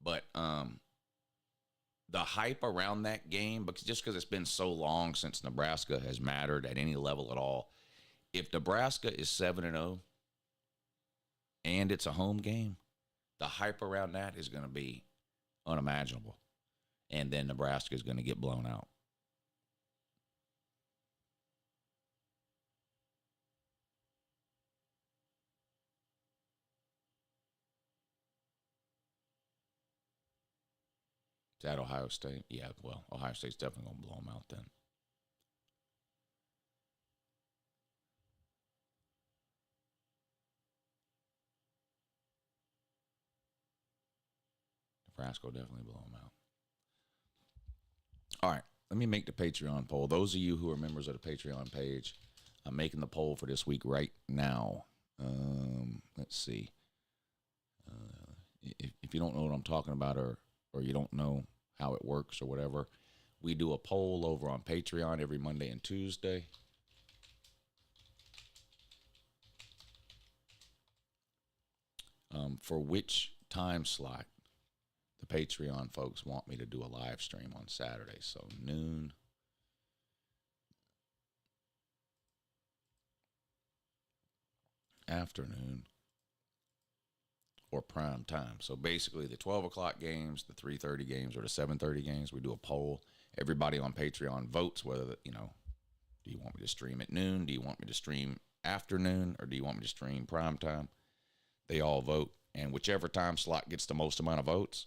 But the hype around that game, just because it's been so long since Nebraska has mattered at any level at all, if Nebraska is 7-0 and it's a home game, the hype around that is going to be unimaginable. And then Nebraska is going to get blown out. Is that Ohio State? Yeah, well, Ohio State's definitely going to blow them out then. Nebraska will definitely blow them out. All right, let me make the Patreon poll. Those of you who are members of the Patreon page, I'm making the poll for this week right now. Let's see. If you don't know what I'm talking about or you don't know how it works or whatever, we do a poll over on Patreon every Monday and Tuesday. For which time slot the Patreon folks want me to do a live stream on Saturday. So noon, afternoon, or prime time. So basically the 12 o'clock games, the 3:30 games, or the 7:30 games, we do a poll. Everybody on Patreon votes whether, do you want me to stream at noon? Do you want me to stream afternoon? Or do you want me to stream prime time? They all vote. And whichever time slot gets the most amount of votes,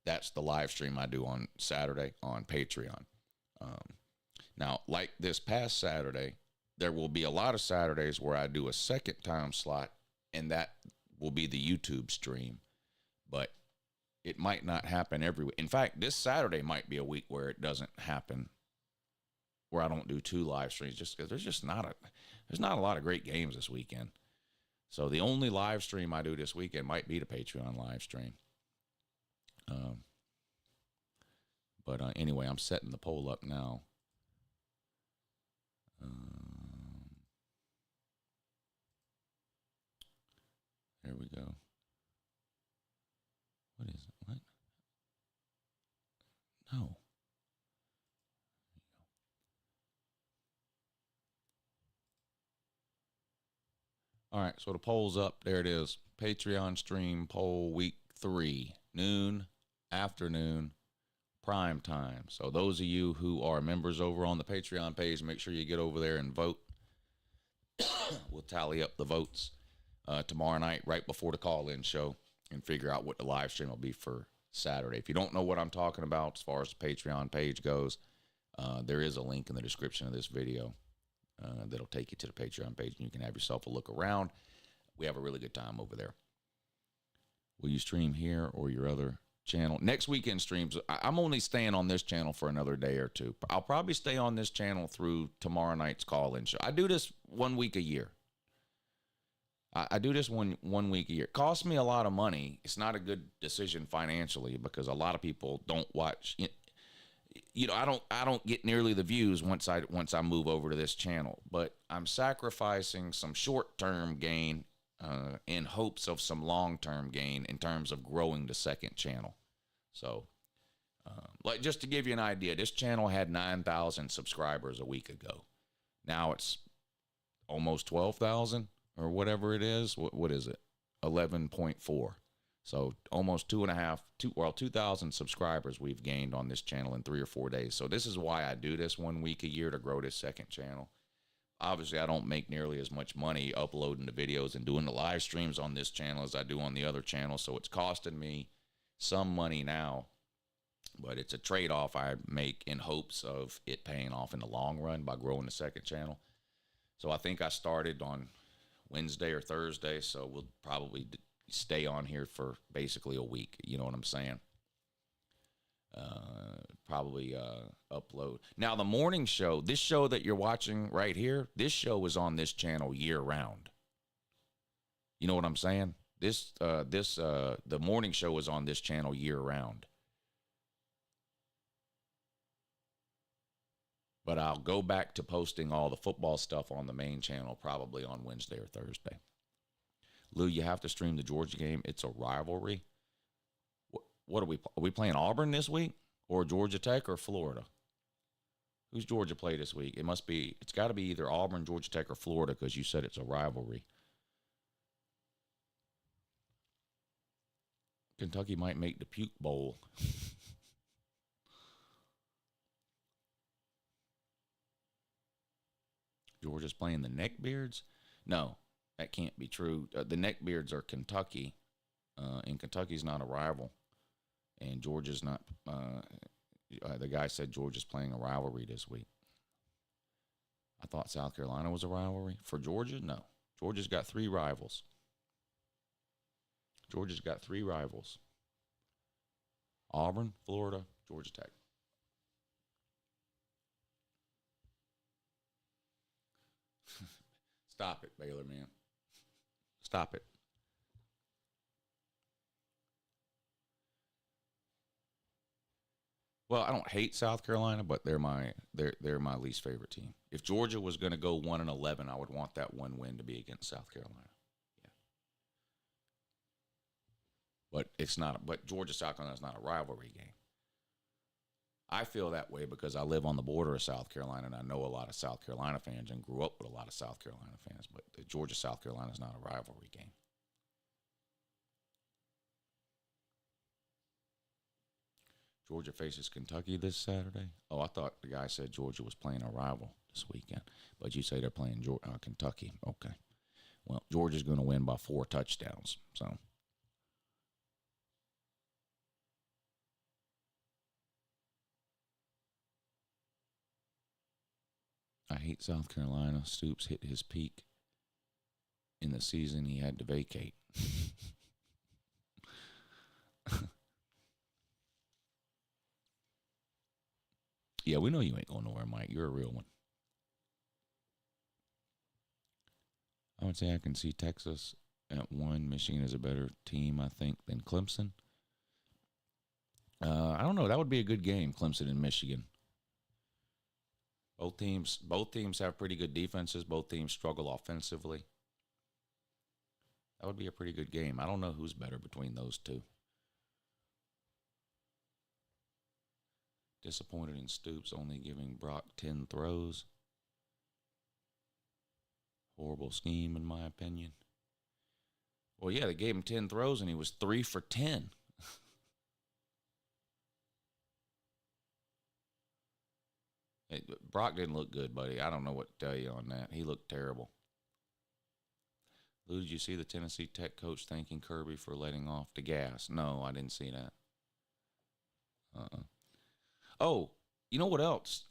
that's the live stream I do on Saturday on Patreon. Now, like this past Saturday, there will be a lot of Saturdays where I do a second time slot, and that will be the YouTube stream. But it might not happen every week. In fact, this Saturday might be a week where it doesn't happen, where I don't do 2 live streams, just because there's not a lot of great games this weekend. So the only live stream I do this weekend might be the Patreon live stream. But anyway, I'm setting the poll up now. There we go. What is it? What? No. All right, so the poll's up. There it is. Patreon stream poll week 3, noon, afternoon, prime time. So those of you who are members over on the Patreon page, make sure you get over there and vote. We'll tally up the votes tomorrow night right before the call-in show and figure out what the live stream will be for Saturday. If you don't know what I'm talking about as far as the Patreon page goes, there is a link in the description of this video that'll take you to the Patreon page, and you can have yourself a look around. We have a really good time over there. Will you stream here or your other channel? Next weekend streams, I'm only staying on this channel for another day or two. I'll probably stay on this channel through tomorrow night's call-in show. I do this 1 week a year. I do this one week a year. It costs me a lot of money. It's not a good decision financially because a lot of people don't watch. I don't get nearly the views once I move over to this channel. But I'm sacrificing some short-term gain in hopes of some long-term gain in terms of growing the second channel. So, like just to give you an idea, this channel had 9,000 subscribers a week ago. Now it's almost 12,000 or whatever it is. What is it? 11.4. So almost 2,000 subscribers we've gained on this channel in 3 or 4 days. So this is why I do this 1 week a year to grow this second channel. obviously I don't make nearly as much money uploading the videos and doing the live streams on this channel as I do on the other channel. So it's costing me some money now, but it's a trade-off I make in hopes of it paying off in the long run by growing the second channel. So I think I started on Wednesday or Thursday, so we'll probably stay on here for basically a week. You know what I'm saying? Probably upload. Now, the morning show, this show that you're watching right here, this show is on this channel year-round. You know what I'm saying? The morning show is on this channel year-round. But I'll go back to posting all the football stuff on the main channel probably on Wednesday or Thursday. Lou, you have to stream the Georgia game. It's a rivalry. What are we playing Auburn this week, or Georgia Tech, or Florida? Who's Georgia play this week? It's got to be either Auburn, Georgia Tech, or Florida, because you said it's a rivalry. Kentucky might make the Puke Bowl. Georgia's playing the Neckbeards? No, that can't be true. The Neckbeards are Kentucky, and Kentucky's not a rival. And Georgia's not, the guy said Georgia's playing a rivalry this week. I thought South Carolina was a rivalry. For Georgia, no. Georgia's got 3 rivals. Georgia's got 3 rivals. Auburn, Florida, Georgia Tech. Stop it, Baylor, man. Stop it. Well, I don't hate South Carolina, but they're my least favorite team. If Georgia was going to go 1-11, I would want that one win to be against South Carolina. Yeah. But it's not. But Georgia South Carolina is not a rivalry game. I feel that way because I live on the border of South Carolina, and I know a lot of South Carolina fans and grew up with a lot of South Carolina fans. But the Georgia South Carolina is not a rivalry game. Georgia faces Kentucky this Saturday. Oh, I thought the guy said Georgia was playing a rival this weekend, but you say they're playing Kentucky. Okay. Well, Georgia's going to win by 4 touchdowns. So. I hate South Carolina. Stoops hit his peak in the season he had to vacate. Yeah, we know you ain't going nowhere, Mike. You're a real one. I would say I can see Texas at 1. Michigan is a better team, I think, than Clemson. I don't know. That would be a good game, Clemson and Michigan. Both teams have pretty good defenses. Both teams struggle offensively. That would be a pretty good game. I don't know who's better between those two. Disappointed in Stoops only giving Brock 10 throws. Horrible scheme, in my opinion. Well, yeah, they gave him 10 throws, and he was 3 for 10. Brock didn't look good, buddy. I don't know what to tell you on that. He looked terrible. Lou, did you see the Tennessee Tech coach thanking Kirby for letting off the gas? No, I didn't see that. Oh, you know what else?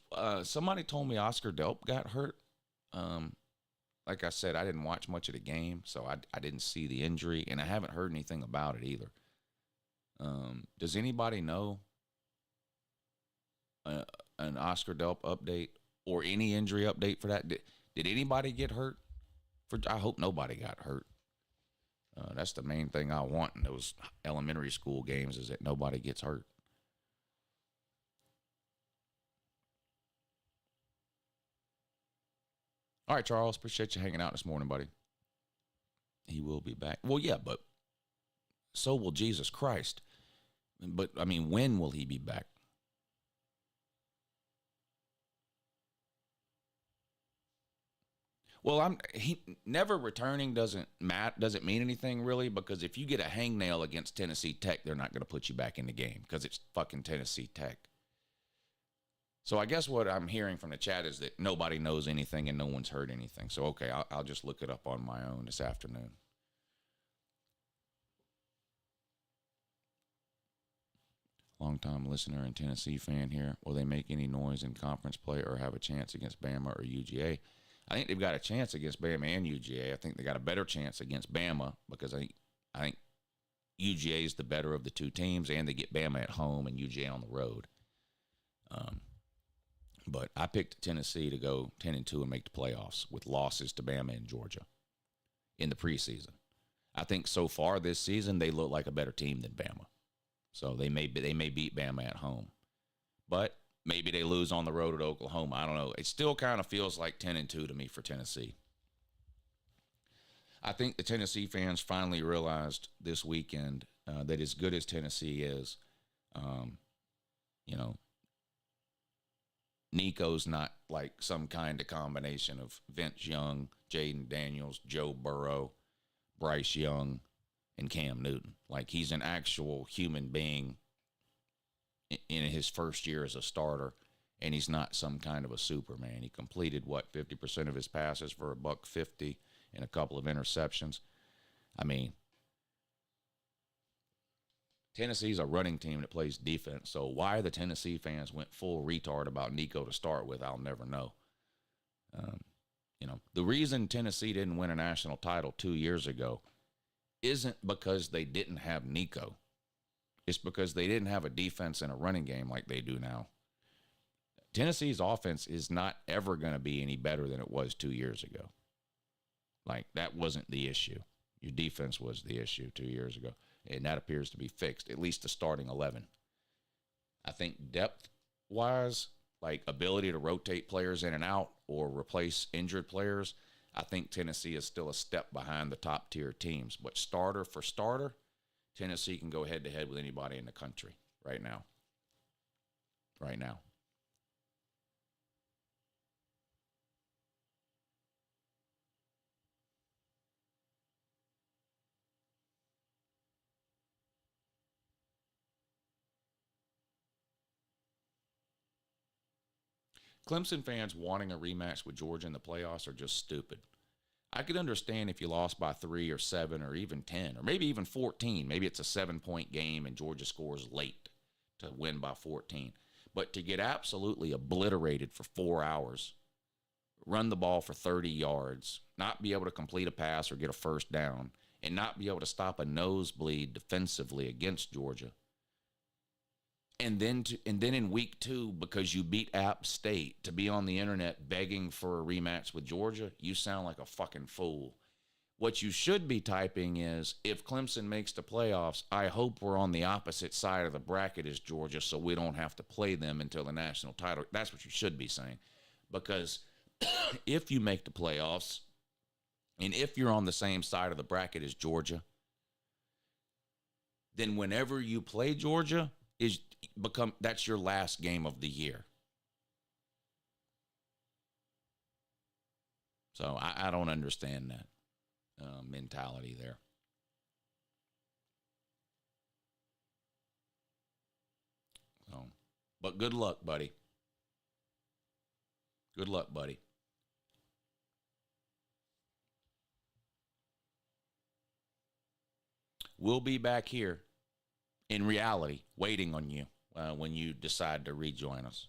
Somebody told me Oscar Delp got hurt. Like I said, I didn't watch much of the game, so I didn't see the injury, and I haven't heard anything about it either. Does anybody know an Oscar Delp update or any injury update for that? Did anybody get hurt? I hope nobody got hurt. That's the main thing I want in those elementary school games, is that nobody gets hurt. All right, Charles, appreciate you hanging out this morning, buddy. He will be back. Well, yeah, but so will Jesus Christ. But, I mean, when will he be back? Well, he never returning doesn't mean anything really, because if you get a hangnail against Tennessee Tech, they're not going to put you back in the game because it's fucking Tennessee Tech. So I guess what I'm hearing from the chat is that nobody knows anything and no one's heard anything. So, okay, I'll just look it up on my own this afternoon. Long-time listener and Tennessee fan here. Will they make any noise in conference play or have a chance against Bama or UGA? I think they've got a chance against Bama and UGA. I think they got a better chance against Bama because I think UGA is the better of the two teams, and they get Bama at home and UGA on the road. But I picked Tennessee to go 10-2 and make the playoffs with losses to Bama and Georgia in the preseason. I think so far this season they look like a better team than Bama. So they may beat Bama at home. But maybe they lose on the road at Oklahoma. I don't know. It still kind of feels like 10-2 to me for Tennessee. I think the Tennessee fans finally realized this weekend that as good as Tennessee is, Nico's not like some kind of combination of Vince Young, Jaden Daniels, Joe Burrow, Bryce Young, and Cam Newton. Like, he's an actual human being in his first year as a starter, and he's not some kind of a Superman. He completed, 50% of his passes for $150 and a couple of interceptions. I mean, Tennessee's a running team that plays defense, so why the Tennessee fans went full retard about Nico to start with, I'll never know. The reason Tennessee didn't win a national title 2 years ago isn't because they didn't have Nico. It's because they didn't have a defense and a running game like they do now. Tennessee's offense is not ever going to be any better than it was 2 years ago. Like, that wasn't the issue. Your defense was the issue 2 years ago, and that appears to be fixed, at least the starting 11. I think depth-wise, like ability to rotate players in and out or replace injured players, I think Tennessee is still a step behind the top-tier teams. But starter for starter, Tennessee can go head-to-head with anybody in the country right now. Right now. Clemson fans wanting a rematch with Georgia in the playoffs are just stupid. I could understand if you lost by 3 or 7 or even 10 or maybe even 14. Maybe it's a 7-point game and Georgia scores late to win by 14. But to get absolutely obliterated for 4 hours, run the ball for 30 yards, not be able to complete a pass or get a first down, and not be able to stop a nosebleed defensively against Georgia, and then in week 2, because you beat App State, to be on the internet begging for a rematch with Georgia, you sound like a fucking fool. What you should be typing is, if Clemson makes the playoffs, I hope we're on the opposite side of the bracket as Georgia so we don't have to play them until the national title. That's what you should be saying. Because if you make the playoffs, and if you're on the same side of the bracket as Georgia, then whenever you play Georgia, that's your last game of the year. So I don't understand that mentality there. So, but good luck, buddy. Good luck, buddy. We'll be back here in reality, waiting on you when you decide to rejoin us.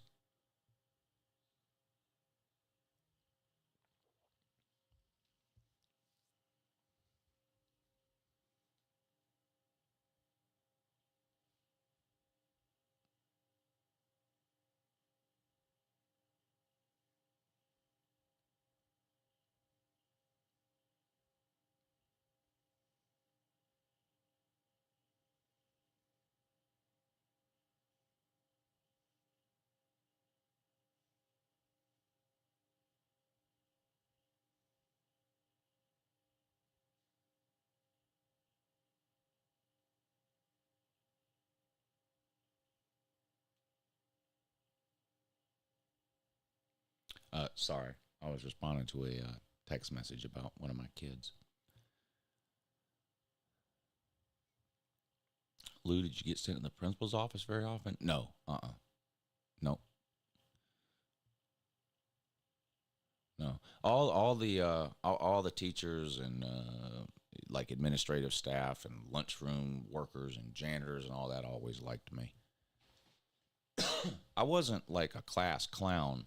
Sorry, I was responding to a text message about one of my kids. Lou, did you get sent in the principal's office very often? No. No. all the teachers and like administrative staff and lunchroom workers and janitors and all that always liked me. I wasn't like a class clown,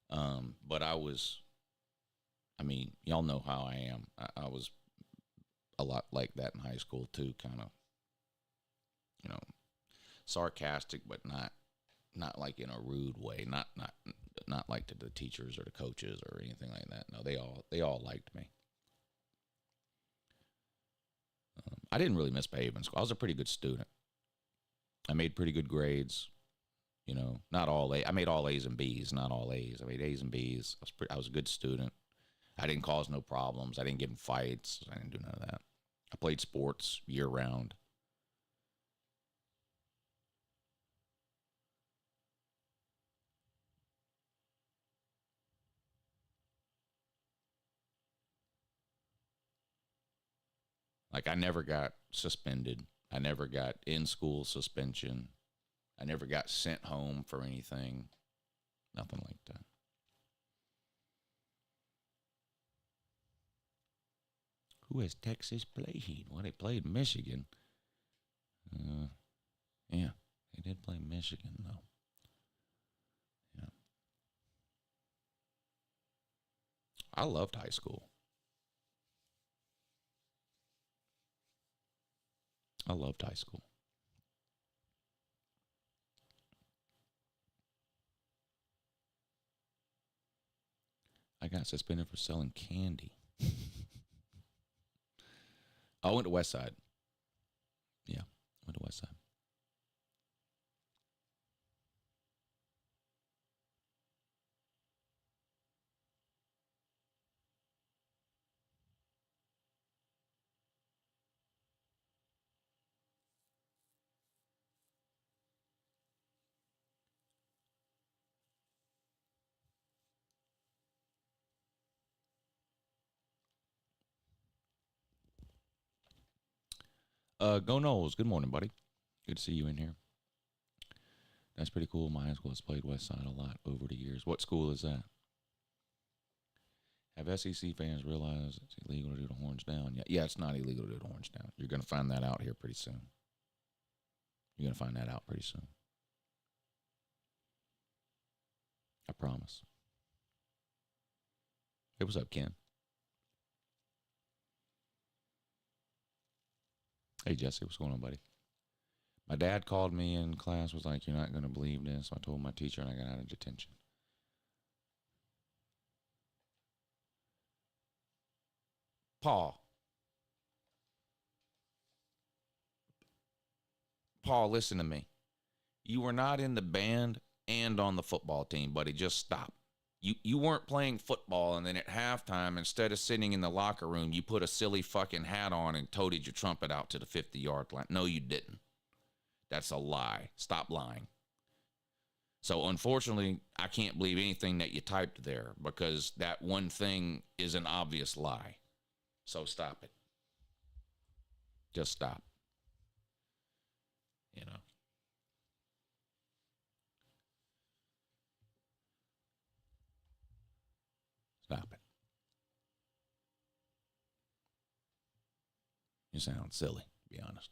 but I mean, y'all know how I am. I was a lot like that in high school too, kind of, you know, sarcastic, but not like in a rude way, not like to the teachers or the coaches or anything like that. No, they all liked me. I didn't really misbehave in school. I was a pretty good student. I made pretty good grades. You know, not all A. I made all A's and B's, not all A's. I made A's and B's. I was a good student. I didn't cause no problems. I didn't get in fights. I didn't do none of that. I played sports year round. Like, I never got suspended. I never got in-school suspension. I never got sent home for anything. Nothing like that. Who has Texas played? Well, they played Michigan. Yeah, they did play Michigan, though. Yeah. I loved high school. I loved high school. I got suspended for selling candy. I went to West Side. Yeah, went to West Side. Go Knowles. Good morning, buddy. Good to see you in here. That's pretty cool. My high school has played West Side a lot over the years. What school is that? Have SEC fans realized it's illegal to do the horns down? Yeah, it's not illegal to do the horns down. You're going to find that out here pretty soon. You're going to find that out pretty soon. I promise. Hey, what's up, Ken? Hey, Jesse, what's going on, buddy? My dad called me in class, was like, you're not going to believe this. So I told my teacher, and I got out of detention. Paul, listen to me. You were not in the band and on the football team, buddy. Just stop. You weren't playing football, and then at halftime, instead of sitting in the locker room, you put a silly fucking hat on and toted your trumpet out to the 50-yard line. No, you didn't. That's a lie. Stop lying. So, unfortunately, I can't believe anything that you typed there because that one thing is an obvious lie. So, stop it. Just stop. You know. Stop it. You sound silly, to be honest.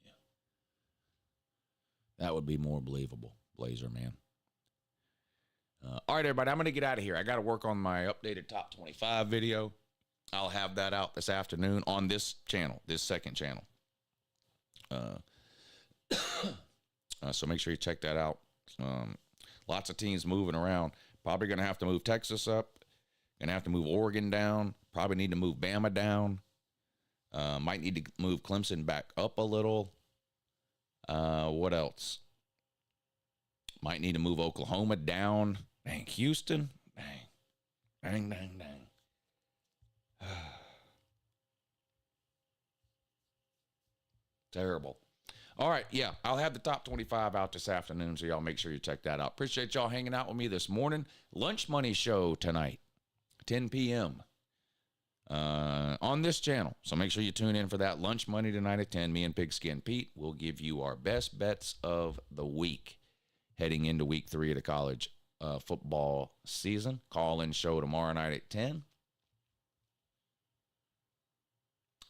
Yeah. That would be more believable, Blazer, man. All right, everybody, I'm going to get out of here. I got to work on my updated top 25 video. I'll have that out this afternoon on this channel, this second channel. So make sure you check that out. Lots of teams moving around. Probably going to have to move Texas up. Going to have to move Oregon down. Probably need to move Bama down. Might need to move Clemson back up a little. What else? Might need to move Oklahoma down. Dang, Houston. Dang. Terrible. All right, yeah, I'll have the top 25 out this afternoon, so y'all make sure you check that out. Appreciate y'all hanging out with me this morning. Lunch Money Show tonight, 10 p.m. On this channel. So make sure you tune in for that. Lunch Money tonight at 10. Me and Pigskin Pete will give you our best bets of the week heading into week 3 of the college football season. Call-in show tomorrow night at 10.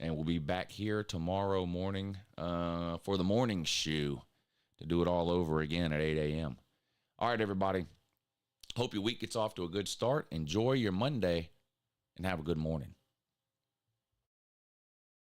And we'll be back here tomorrow morning for the morning shoe to do it all over again at 8 a.m. All right, everybody. Hope your week gets off to a good start. Enjoy your Monday and have a good morning.